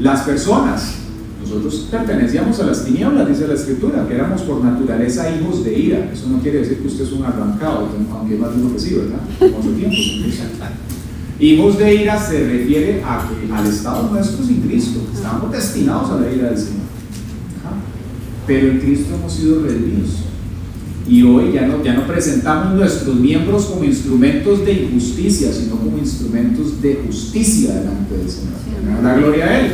Speaker 1: Las personas, nosotros pertenecíamos a las tinieblas, dice la Escritura, que éramos por naturaleza hijos de ira. Eso no quiere decir que usted es un arrancado, aunque más de uno que sí, ¿verdad? Como su tiempo, hijos de ira se refiere al estado nuestro sin Cristo. Estamos destinados a la ira del Señor. Pero en Cristo hemos sido redimidos. Y hoy ya no presentamos nuestros miembros como instrumentos de injusticia, sino como instrumentos de justicia delante del Señor. La gloria a Él.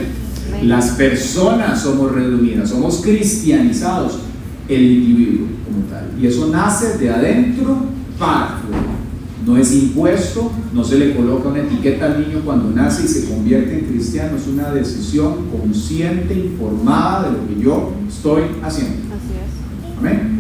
Speaker 1: Las personas somos redimidas, somos cristianizados, el individuo como tal. Y eso nace de adentro para afuera. No es impuesto, no se le coloca una etiqueta al niño cuando nace y se convierte en cristiano. Es una decisión consciente, informada de lo que yo estoy haciendo.
Speaker 2: Así es.
Speaker 1: Amén.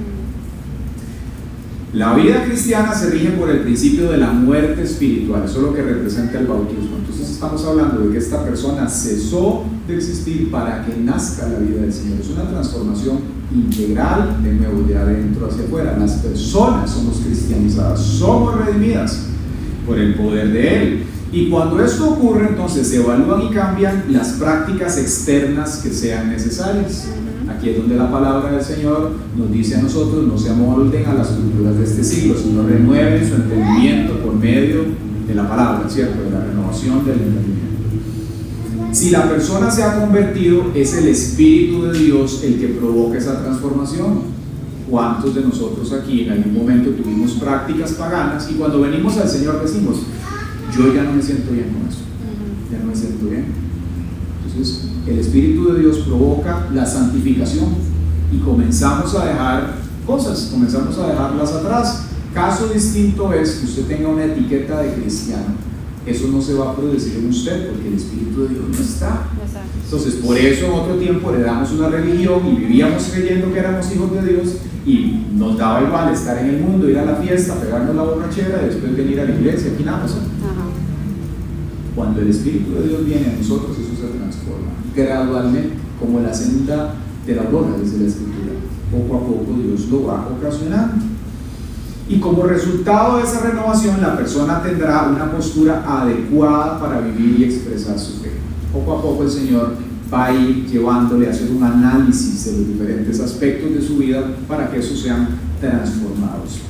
Speaker 1: La vida cristiana se rige por el principio de la muerte espiritual. Eso es lo que representa el bautismo. Entonces estamos hablando de que esta persona cesó de existir para que nazca la vida del Señor. Es una transformación integral, de nuevo, de adentro hacia afuera. Las personas somos cristianizadas, somos redimidas por el poder de Él. Y cuando esto ocurre, entonces se evalúan y cambian las prácticas externas que sean necesarias. Aquí es donde la palabra del Señor nos dice a nosotros: no se amolden a las culturas de este siglo, sino renueven su entendimiento por medio de la palabra, ¿cierto? De la renovación del entendimiento. Si la persona se ha convertido, es el Espíritu de Dios el que provoca esa transformación. ¿Cuántos de nosotros aquí en algún momento tuvimos prácticas paganas y cuando venimos al Señor decimos: yo ya no me siento bien con eso, ya no me siento bien? Entonces el Espíritu de Dios provoca la santificación y comenzamos a dejar cosas, comenzamos a dejarlas atrás. Caso distinto es que usted tenga una etiqueta de cristiano. Eso no se va a producir en usted porque el Espíritu de Dios no está. Entonces, por eso en otro tiempo le damos una religión y vivíamos creyendo que éramos hijos de Dios y nos daba igual estar en el mundo, ir a la fiesta, pegarnos la borrachera y después venir a la iglesia. Aquí nada pasa. Cuando el Espíritu de Dios viene a nosotros, eso se transforma gradualmente, como la senda de la aurora, dice la Escritura. Poco a poco Dios lo va ocasionando. Y como resultado de esa renovación, la persona tendrá una postura adecuada para vivir y expresar su fe. Poco a poco el Señor va a ir llevándole a hacer un análisis de los diferentes aspectos de su vida para que esos sean transformados.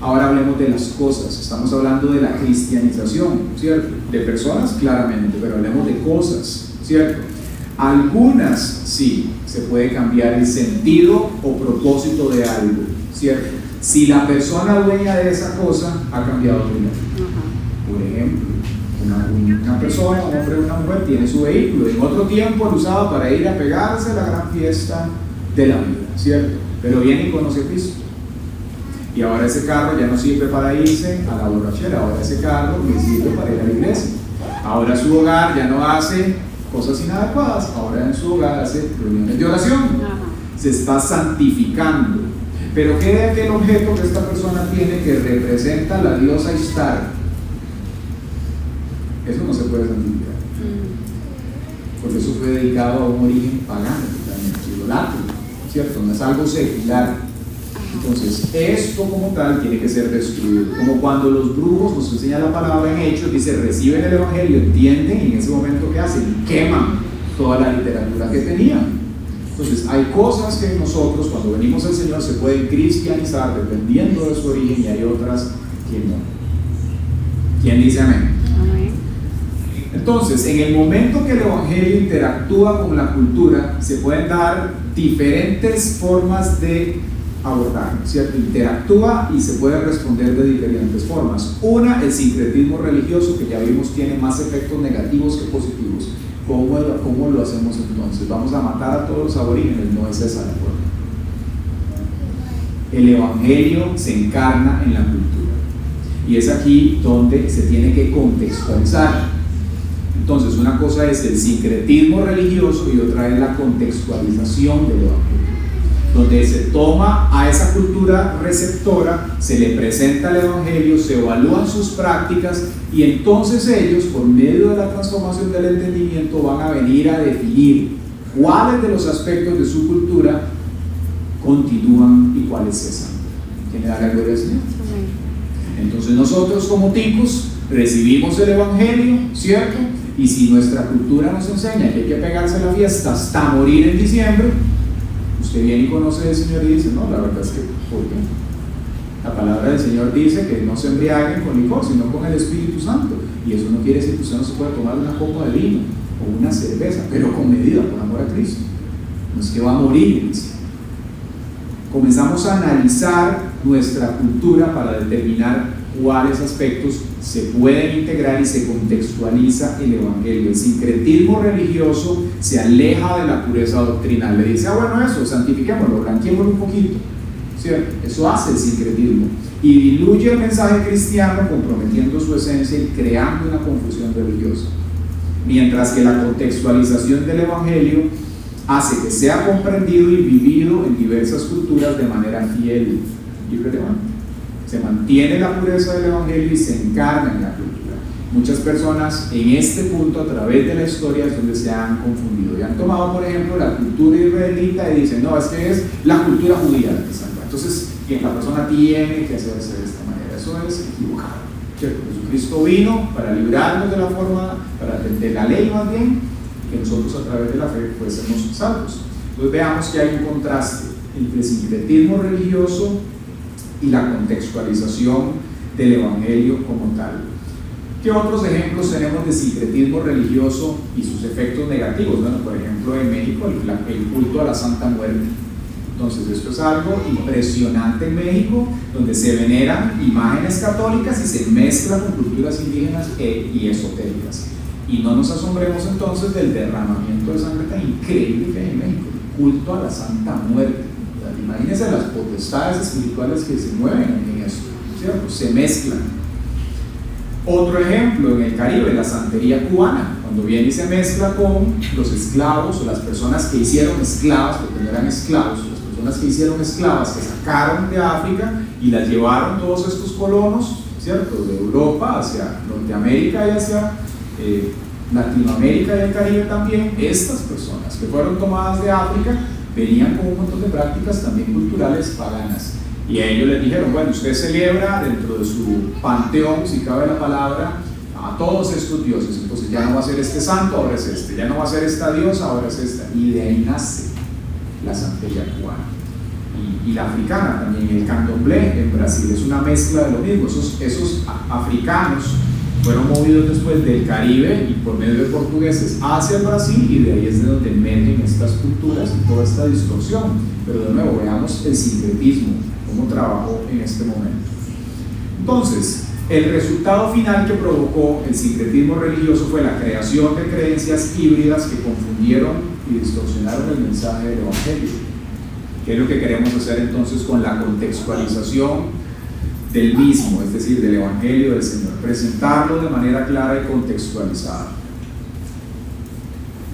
Speaker 1: Ahora hablemos de las cosas. Estamos hablando de la cristianización, ¿cierto? De personas, claramente, pero hablemos de cosas, ¿cierto? Algunas sí, se puede cambiar el sentido o propósito de algo, ¿cierto? Si la persona dueña de esa cosa ha cambiado de vida. Por ejemplo, una persona, un hombre o una mujer tiene su vehículo, en otro tiempo lo usaba para ir a pegarse a la gran fiesta de la vida, ¿cierto? Pero viene y conoce a Cristo. Y ahora ese carro ya no sirve para irse a la borrachera, ahora ese carro le sirve para ir a la iglesia. Ahora su hogar ya no hace cosas inadecuadas, ahora en su hogar hace reuniones de oración. Se está santificando. Pero ¿qué de aquel objeto que esta persona tiene que representa a la diosa Ishtar? Eso no se puede santificar. Porque eso fue dedicado a un origen pagano, idolátrico, ¿cierto? No es algo secular. Entonces, esto como tal tiene que ser destruido. Como cuando los brujos, nos enseña la palabra en Hechos, dice: reciben el Evangelio, entienden, y en ese momento ¿qué hacen? Queman toda la literatura que tenían. Entonces, hay cosas que nosotros, cuando venimos al Señor, se pueden cristianizar dependiendo de su origen, y hay otras que no. ¿Quién dice amén? Amén. Entonces, en el momento que el Evangelio interactúa con la cultura, se pueden dar diferentes formas de abordar, ¿cierto? Interactúa y se puede responder de diferentes formas. Una, el sincretismo religioso, que ya vimos tiene más efectos negativos que positivos. ¿Cómo lo hacemos entonces? ¿Vamos a matar a todos los aborígenes? No es esa la forma. El Evangelio se encarna en la cultura y es aquí donde se tiene que contextualizar. Entonces, una cosa es el sincretismo religioso y otra es la contextualización del Evangelio, donde se toma a esa cultura receptora, se le presenta el Evangelio, se evalúan sus prácticas y entonces ellos, por medio de la transformación del entendimiento, van a venir a definir cuáles de los aspectos de su cultura continúan y cuáles cesan. ¿Quién le da la gloria al Señor? Entonces nosotros como ticos recibimos el Evangelio, ¿cierto? Y si nuestra cultura nos enseña que hay que pegarse a la fiesta hasta morir en diciembre, usted viene y conoce al Señor y dice: no, la verdad es que, ¿por qué? La palabra del Señor dice que no se embriaguen con licor, sino con el Espíritu Santo. Y eso no quiere decir que usted no se pueda tomar una copa de vino o una cerveza, pero con medida, por amor a Cristo. No es que va a morir en diciembre. Comenzamos a analizar nuestra cultura para determinar cuáles aspectos se pueden integrar y se contextualiza el Evangelio. El sincretismo religioso se aleja de la pureza doctrinal. Le dice: bueno, eso, santifiquémoslo, blanqueémoslo un poquito, ¿cierto? Eso hace el sincretismo y diluye el mensaje cristiano, comprometiendo su esencia y creando una confusión religiosa. Mientras que la contextualización del Evangelio hace que sea comprendido y vivido en diversas culturas de manera fiel y relevante. Se mantiene la pureza del Evangelio y se encarna en la cultura. Muchas personas en este punto, a través de la historia, es donde se han confundido y han tomado, por ejemplo, la cultura israelita y dicen: no, es que es la cultura judía la que salva. Entonces, la persona tiene que hacerse de esta manera. Eso es equivocado, ¿cierto? Jesucristo vino para librarnos de la forma, de la ley más bien, que nosotros a través de la fe fuésemos salvos. Entonces veamos que hay un contraste entre el sincretismo religioso y la contextualización del Evangelio como tal. ¿Qué otros ejemplos tenemos de sincretismo religioso y sus efectos negativos? Bueno, por ejemplo, en México el culto a la Santa Muerte. Entonces esto es algo impresionante en México, donde se veneran imágenes católicas y se mezcla con culturas indígenas y esotéricas. Y no nos asombremos entonces del derramamiento de sangre tan increíble que hay en México, el culto a la Santa Muerte. Imagínense las potestades espirituales que se mueven en esto, ¿cierto? Se mezclan. Otro ejemplo, en el Caribe, la santería cubana, cuando viene y se mezcla con los esclavos o las personas que hicieron esclavas, porque no eran esclavos, las personas que hicieron esclavas, que sacaron de África y las llevaron todos estos colonos, ¿cierto?, de Europa hacia Norteamérica y hacia Latinoamérica y el Caribe también. Estas personas que fueron tomadas de África venían con un montón de prácticas también culturales paganas. Y a ellos les dijeron, bueno, usted celebra dentro de su panteón, si cabe la palabra, a todos estos dioses. Entonces ya no va a ser este santo, ahora es este. Ya no va a ser esta diosa, ahora es esta. Y de ahí nace la santería cubana. Y la africana también, el candomblé en Brasil, es una mezcla de lo mismo. Esos africanos fueron movidos después del Caribe y por medio de portugueses hacia el Brasil, y de ahí es de donde emergen estas culturas y toda esta distorsión. Pero de nuevo, veamos el sincretismo, cómo trabajó en este momento. Entonces, el resultado final que provocó el sincretismo religioso fue la creación de creencias híbridas que confundieron y distorsionaron el mensaje del Evangelio. ¿Qué es lo que queremos hacer entonces con la contextualización del mismo, es decir, del Evangelio del Señor? Presentarlo de manera clara y contextualizada.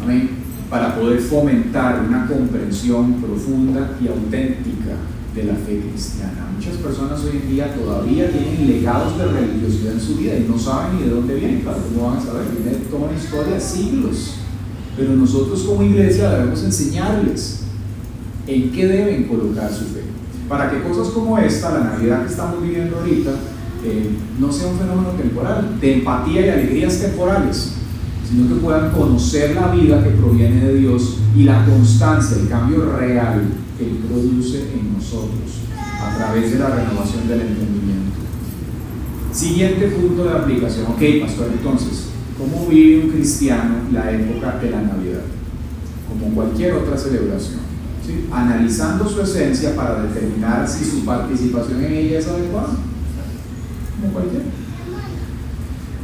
Speaker 1: Amén. Para poder fomentar una comprensión profunda y auténtica de la fe cristiana. Muchas personas hoy en día todavía tienen legados de religiosidad en su vida y no saben ni de dónde vienen. Claro, no van a saber, viene toda una historia de siglos. Pero nosotros como iglesia debemos enseñarles en qué deben colocar su fe, para que cosas como esta, la Navidad que estamos viviendo ahorita, no sea un fenómeno temporal, de empatía y alegrías temporales, sino que puedan conocer la vida que proviene de Dios y la constancia, el cambio real que Él produce en nosotros a través de la renovación del entendimiento. Siguiente punto de aplicación. Ok, pastor, entonces, ¿cómo vive un cristiano la época de la Navidad? Como cualquier otra celebración, ¿sí? Analizando su esencia para determinar si su participación en ella es adecuada, como cualquiera.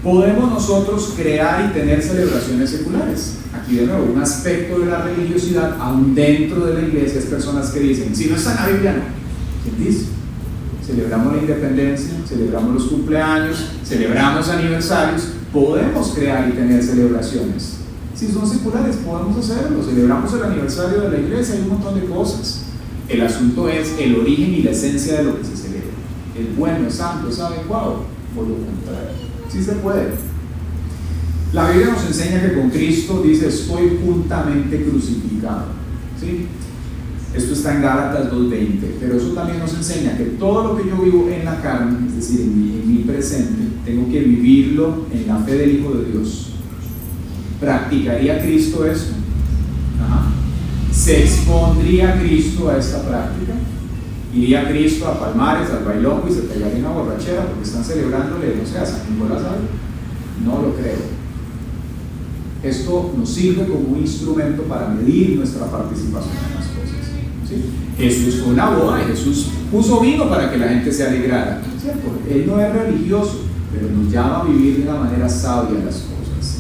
Speaker 1: Podemos nosotros crear y tener celebraciones seculares. Aquí de nuevo, un aspecto de la religiosidad, aún dentro de la iglesia, es personas que dicen, si no está en la Biblia, no. ¿Quién dice? Celebramos la independencia, celebramos los cumpleaños, celebramos aniversarios, podemos crear y tener celebraciones. Si son seculares, podemos hacerlo. Celebramos el aniversario de la iglesia, hay un montón de cosas. El asunto es el origen y la esencia de lo que se celebra. ¿Es bueno, es santo, es adecuado? Por lo contrario, sí se puede. La Biblia nos enseña que con Cristo dice, estoy juntamente crucificado, ¿sí? Esto está en Gálatas 2:20, pero eso también nos enseña que todo lo que yo vivo en la carne, es decir, en mi presente, tengo que vivirlo en la fe del Hijo de Dios. ¿Practicaría Cristo esto? Ajá. ¿Se expondría Cristo a esta práctica? ¿Iría Cristo a Palmares, al bailongo y se pegaría una borrachera porque están celebrándole, no sé, a San Nicolás? No lo creo. Esto nos sirve como un instrumento para medir nuestra participación en las cosas, ¿sí? Jesús fue una boda y Jesús puso vino para que la gente se alegrara, ¿cierto? Él no es religioso, pero nos llama a vivir de una manera sabia las cosas.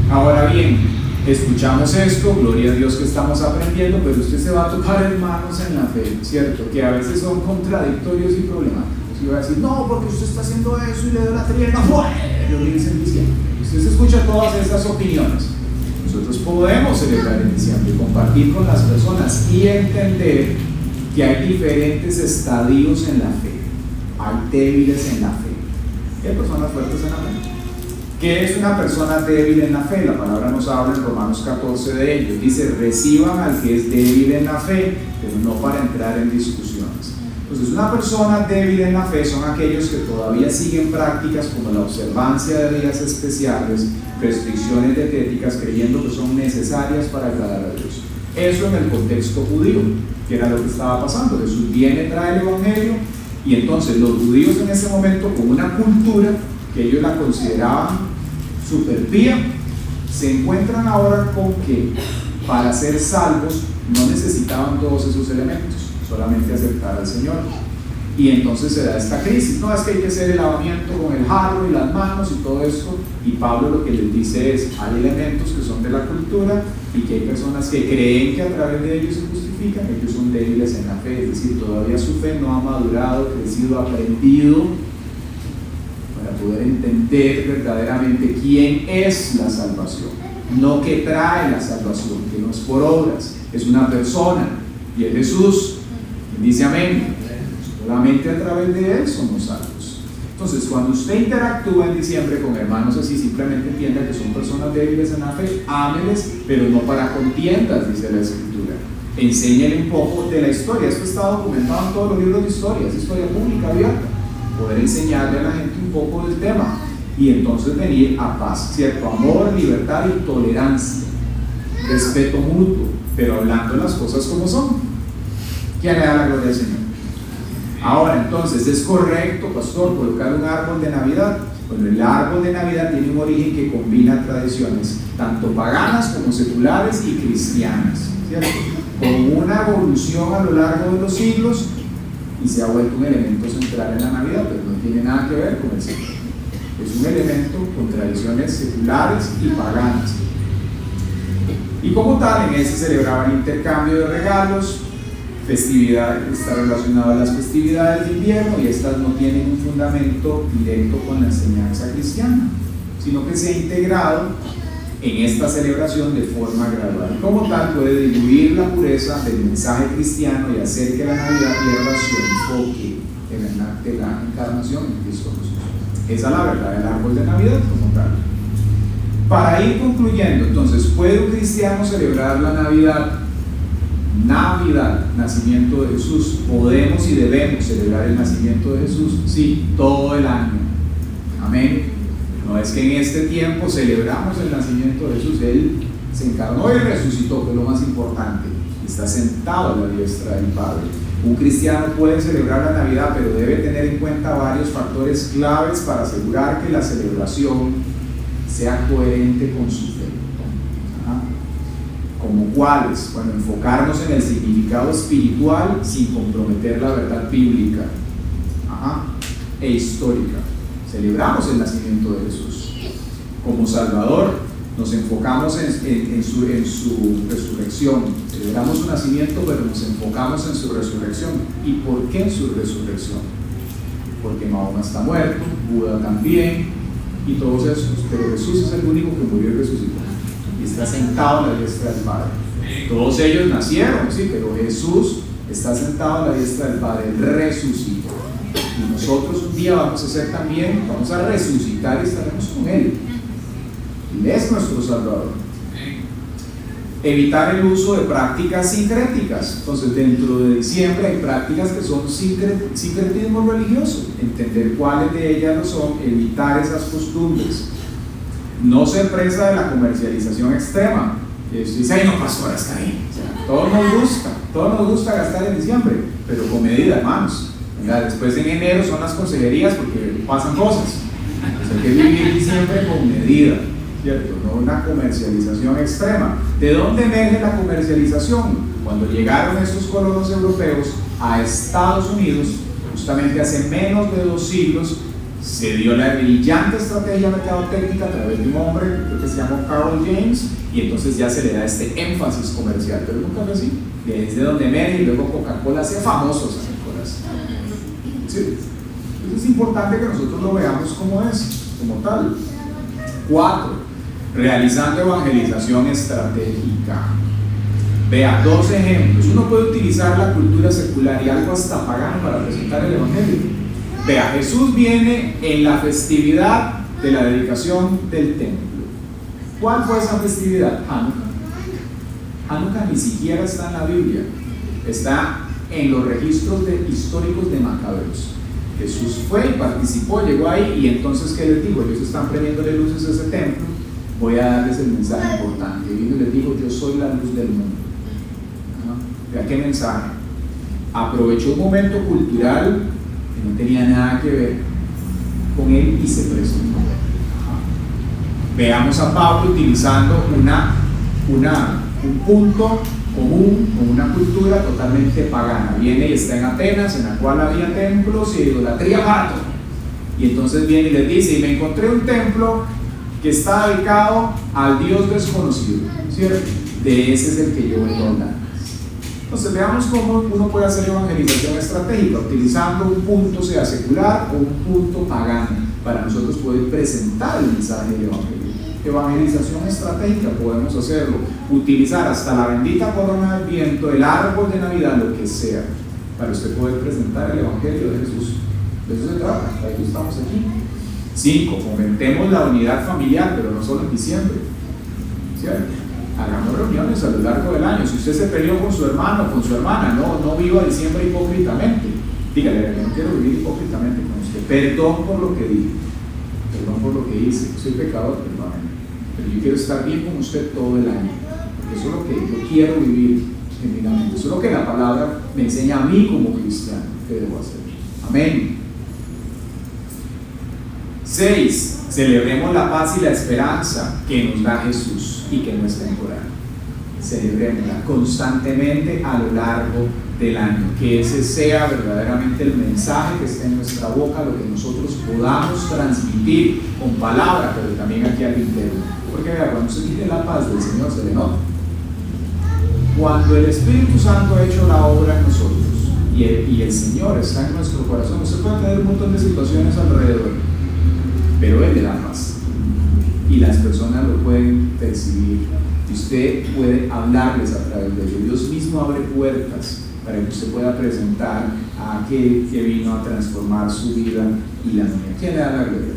Speaker 1: Ahora bien, escuchamos esto, gloria a Dios que estamos aprendiendo, pero usted se va a tocar hermanos en la fe, ¿cierto? Que a veces son contradictorios y problemáticos. Y va a decir, no, porque usted está haciendo eso y le da la triena, bueno, lo dicen diciendo. Usted escucha todas estas opiniones. Nosotros podemos celebrar en diciembre y compartir con las personas y entender que hay diferentes estadios en la fe. Hay débiles en la fe. Hay personas fuertes en la fe. ¿Qué es una persona débil en la fe? La palabra nos habla en Romanos 14 de ello. Dice, reciban al que es débil en la fe, pero no para entrar en discusiones. Entonces, una persona débil en la fe son aquellos que todavía siguen prácticas como la observancia de días especiales, restricciones dietéticas, creyendo que son necesarias para agradar a Dios. Eso en el contexto judío, que era lo que estaba pasando. Jesús viene, trae el evangelio, y entonces los judíos en ese momento, con una cultura que ellos la consideraban súper pía, se encuentran ahora con que para ser salvos no necesitaban todos esos elementos, solamente aceptar al Señor. Y entonces se da esta crisis. No, es que hay que hacer el lavamiento con el jarro y las manos y todo esto. Y Pablo lo que les dice es, hay elementos que son de la cultura y que hay personas que creen que a través de ellos se justifican. Ellos son débiles en la fe, es decir, todavía su fe no ha madurado, crecido, aprendido para poder entender verdaderamente quién es la salvación, no que trae la salvación, que no es por obras, es una persona y es Jesús. Dice amén. Solamente a través de él somos salvos. Entonces, cuando usted interactúa en diciembre con hermanos así, simplemente entienda que son personas débiles en la fe, ámeles, pero no para contiendas, dice la Escritura. Enséñele un poco de la historia. Esto está documentado en todos los libros de historia, es historia pública abierta. Poder enseñarle a la gente un poco del tema y entonces venir a paz, ¿cierto? Amor, libertad y tolerancia, respeto mutuo, pero hablando las cosas como son. ¿Quién le da la gloria al Señor? Ahora, entonces, ¿es correcto, pastor, colocar un árbol de Navidad? Bueno, el árbol de Navidad tiene un origen que combina tradiciones, tanto paganas como seculares y cristianas, ¿cierto? Con una evolución a lo largo de los siglos y se ha vuelto un elemento central en la Navidad, pero no tiene nada que ver con el Señor. Es un elemento con tradiciones seculares y paganas. Y como tal, en ese celebraban intercambio de regalos, festividades, está relacionado a las festividades de invierno, y estas no tienen un fundamento directo con la enseñanza cristiana, sino que se ha integrado en esta celebración de forma gradual. Como tal, puede diluir la pureza del mensaje cristiano y hacer que la Navidad pierda su enfoque de la encarnación en Cristo Jesús. Esa es la verdad del árbol de Navidad como tal. Para ir concluyendo, entonces, ¿puede un cristiano celebrar la Navidad? Navidad, nacimiento de Jesús. ¿Podemos y debemos celebrar el nacimiento de Jesús? Sí, todo el año. Amén. No es que en este tiempo celebramos el nacimiento de Jesús. Él se encarnó y resucitó, que es lo más importante. Está sentado a la diestra del Padre. Un cristiano puede celebrar la Navidad, pero debe tener en cuenta varios factores claves para asegurar que la celebración sea coherente con su fe. ¿Como cuáles? Bueno, enfocarnos en el significado espiritual sin comprometer la verdad bíblica e histórica. Celebramos el nacimiento de Jesús. Como Salvador, nos enfocamos en su resurrección. Celebramos su nacimiento, pero nos enfocamos en su resurrección. ¿Y por qué en su resurrección? Porque Mahoma está muerto, Buda también, y todos esos, pero Jesús es el único que murió y resucitó. Y está sentado a la diestra del Padre. Todos ellos nacieron, sí, pero Jesús está sentado a la diestra del Padre, resucitó. Y nosotros un día vamos a ser también, vamos a resucitar y estaremos con Él. Él es nuestro Salvador. Evitar el uso de prácticas sincréticas. Entonces, dentro de diciembre hay prácticas que son sincretismo religioso. Entender cuáles de ellas lo son, evitar esas costumbres. No ser presa de la comercialización extrema. Y dice, ay no, pastor, hasta ahí. O sea, todo nos gusta gastar en diciembre, pero con medida, hermanos. ¿Verdad? Después en enero son las consejerías porque pasan cosas. Entonces hay que vivir diciembre con medida, ¿cierto? No una comercialización extrema. ¿De dónde emerge la comercialización? Cuando llegaron estos colonos europeos a Estados Unidos, justamente hace menos de 2 siglos, se dio la brillante estrategia mercadotécnica a través de un hombre que se llamó Carl James, y entonces ya se le da este énfasis comercial. Pero nunca fue así. Desde donde emerge, y luego Coca-Cola hace famosos a Nicolás. Sí. Entonces es importante que nosotros lo veamos como es, como tal. 4. Realizando evangelización estratégica. Vea, 2 ejemplos. Uno puede utilizar la cultura secular y algo hasta pagano para presentar el evangelio. Vea, Jesús viene en la festividad de la dedicación del templo. ¿Cuál fue esa festividad? Hanukkah. Hanukkah ni siquiera está en la Biblia, está en los registros históricos de Macabeos. Jesús fue y participó, llegó ahí, y entonces, ¿qué les dijo? Ellos están prendiéndole luces a ese templo, voy a darles el mensaje importante. Y vino y les dijo, yo soy la luz del mundo. Vea qué mensaje. Aprovechó un momento cultural que no tenía nada que ver con él y se presentó. Veamos a Pablo utilizando un punto común con una cultura totalmente pagana. Viene y está en Atenas, en la cual había templos y idolatría pato. Y entonces viene y les dice: y me encontré un templo que está dedicado al Dios desconocido, ¿cierto? De ese es el que yo vengo a hablar. Entonces veamos cómo uno puede hacer evangelización estratégica, utilizando un punto sea secular o un punto pagano, para nosotros poder presentar el mensaje del evangelio. Evangelización estratégica podemos hacerlo, utilizar hasta la bendita corona del viento, el árbol de Navidad, lo que sea, para usted poder presentar el evangelio de Jesús. De eso se trata, para eso estamos aquí. 5. Fomentemos la unidad familiar, pero no solo en diciembre, ¿cierto? Hagamos reuniones a lo largo del año. Si usted se peleó con su hermano o con su hermana, no viva diciembre hipócritamente. Dígale: yo no quiero vivir hipócritamente con usted. Perdón por lo que dije, perdón por lo que hice, soy pecador, perdóneme, pero yo quiero estar bien con usted todo el año, porque eso es lo que yo quiero vivir genuinamente. Eso es lo que la palabra me enseña a mí como cristiano que debo hacer. Amén. 6. Celebremos la paz y la esperanza que nos da Jesús y que no es temporal. Celebrémosla constantemente a lo largo del año. Que ese sea verdaderamente el mensaje que esté en nuestra boca, lo que nosotros podamos transmitir con palabra, pero también aquí al interno. Porque vea, cuando se tiene la paz del Señor se le nota. Cuando el Espíritu Santo ha hecho la obra en nosotros y el Señor está en nuestro corazón, usted puede tener un montón de situaciones alrededor, pero Él le da paz y las personas lo pueden percibir y usted puede hablarles a través de ello. Dios mismo abre puertas para que usted pueda presentar a aquel que vino a transformar su vida y la mía. ¿Quién le da la gloria?